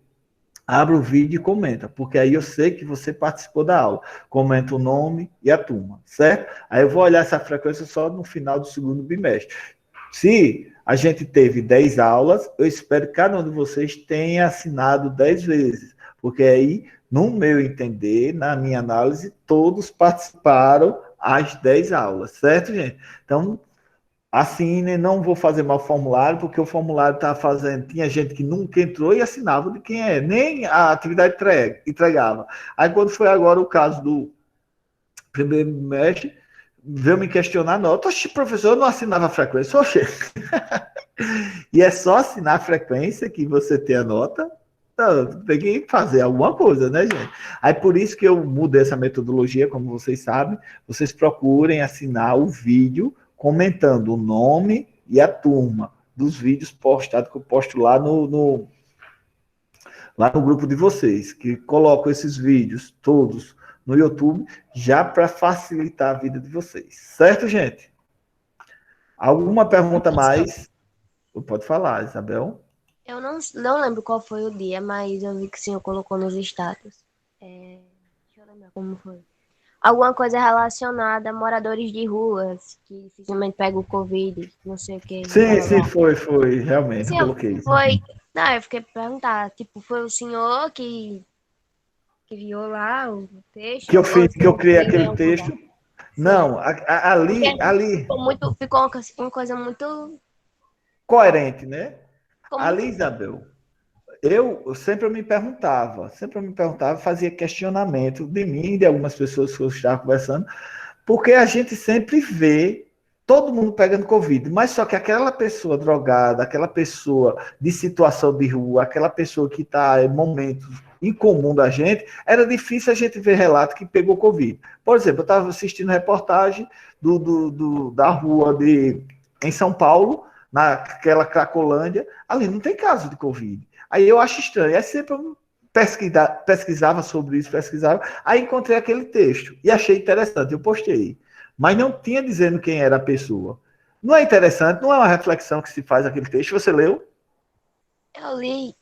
S1: abre o vídeo e comenta, porque aí eu sei que você participou da aula. Comenta o nome e a turma, certo? Aí eu vou olhar essa frequência só no final do segundo bimestre. Se a gente teve 10 aulas, eu espero que cada um de vocês tenha assinado 10 vezes, porque aí, no meu entender, na minha análise, todos participaram às 10 aulas, certo, gente? Então, assinem, não vou fazer mal o formulário, porque o formulário está fazendo, tinha gente que nunca entrou e assinava de quem é, nem a atividade entregava. Aí, quando foi agora o caso do primeiro bimestre, veio me questionar a nota. Oxe, professor, eu não assinava a frequência. Oxe. E é só assinar a frequência que você tem a nota. Então, tem que fazer alguma coisa, né, gente? Aí por isso que eu mudei essa metodologia, como vocês sabem. Vocês procurem assinar o vídeo comentando o nome e a turma dos vídeos postados, que eu posto lá no grupo de vocês, que coloco esses vídeos todos no YouTube, já para facilitar a vida de vocês. Certo, gente? Alguma pergunta mais? Pode falar, Isabel.
S2: Eu não lembro qual foi o dia, mas eu vi que o senhor colocou nos status. Deixa eu lembrar como foi. Alguma coisa relacionada a moradores de ruas, que simplesmente pegam o Covid, não sei o que.
S1: Sim, foi, realmente,
S2: Sim,
S1: coloquei isso.
S2: Foi. Não, eu fiquei perguntar, tipo, foi o senhor que criou lá o texto?
S1: Que eu criei aquele texto. Não, ali
S2: ficou uma coisa muito
S1: coerente, né? Ali, Isabel, eu sempre me perguntava, fazia questionamento de mim e de algumas pessoas que eu estava conversando, porque a gente sempre vê todo mundo pegando Covid, mas só que aquela pessoa drogada, aquela pessoa de situação de rua, aquela pessoa que está em momentos incomum da gente, era difícil a gente ver relato que pegou Covid. Por exemplo, eu estava assistindo reportagem da rua em São Paulo, naquela Cracolândia, ali não tem caso de Covid. Aí eu acho estranho. Aí sempre eu pesquisava sobre isso, aí encontrei aquele texto e achei interessante, eu postei. Mas não tinha dizendo quem era a pessoa. Não é interessante, não é uma reflexão que se faz aquele texto. Você leu?
S2: Eu li.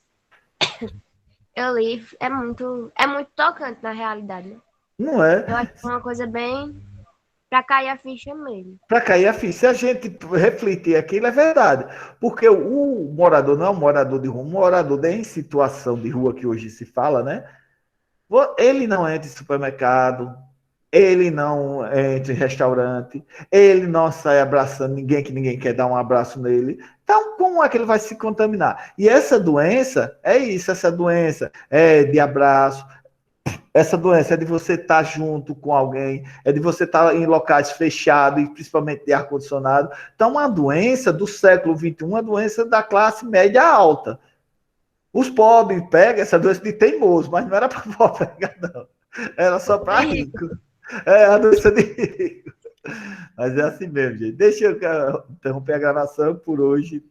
S2: É muito tocante na realidade, né?
S1: Não é?
S2: Eu acho que é uma coisa bem para cair a ficha mesmo.
S1: Para cair a ficha. Se a gente refletir aquilo, é verdade. Porque o morador não é um morador de rua, um morador em situação de rua que hoje se fala, né? Ele não entra em supermercado, ele não entra em restaurante, ele não sai abraçando ninguém que ninguém quer dar um abraço nele. Então, como é que ele vai se contaminar? E essa doença é isso, essa doença é de abraço, essa doença é de você estar junto com alguém, é de você estar em locais fechados, e principalmente de ar-condicionado. Então, uma doença do século XXI, uma doença da classe média alta. Os pobres pegam essa doença de teimoso, mas não era para pobre pegar, não. Era só para rico. É a doença de rico. Mas é assim mesmo, gente. Deixa eu interromper a gravação por hoje.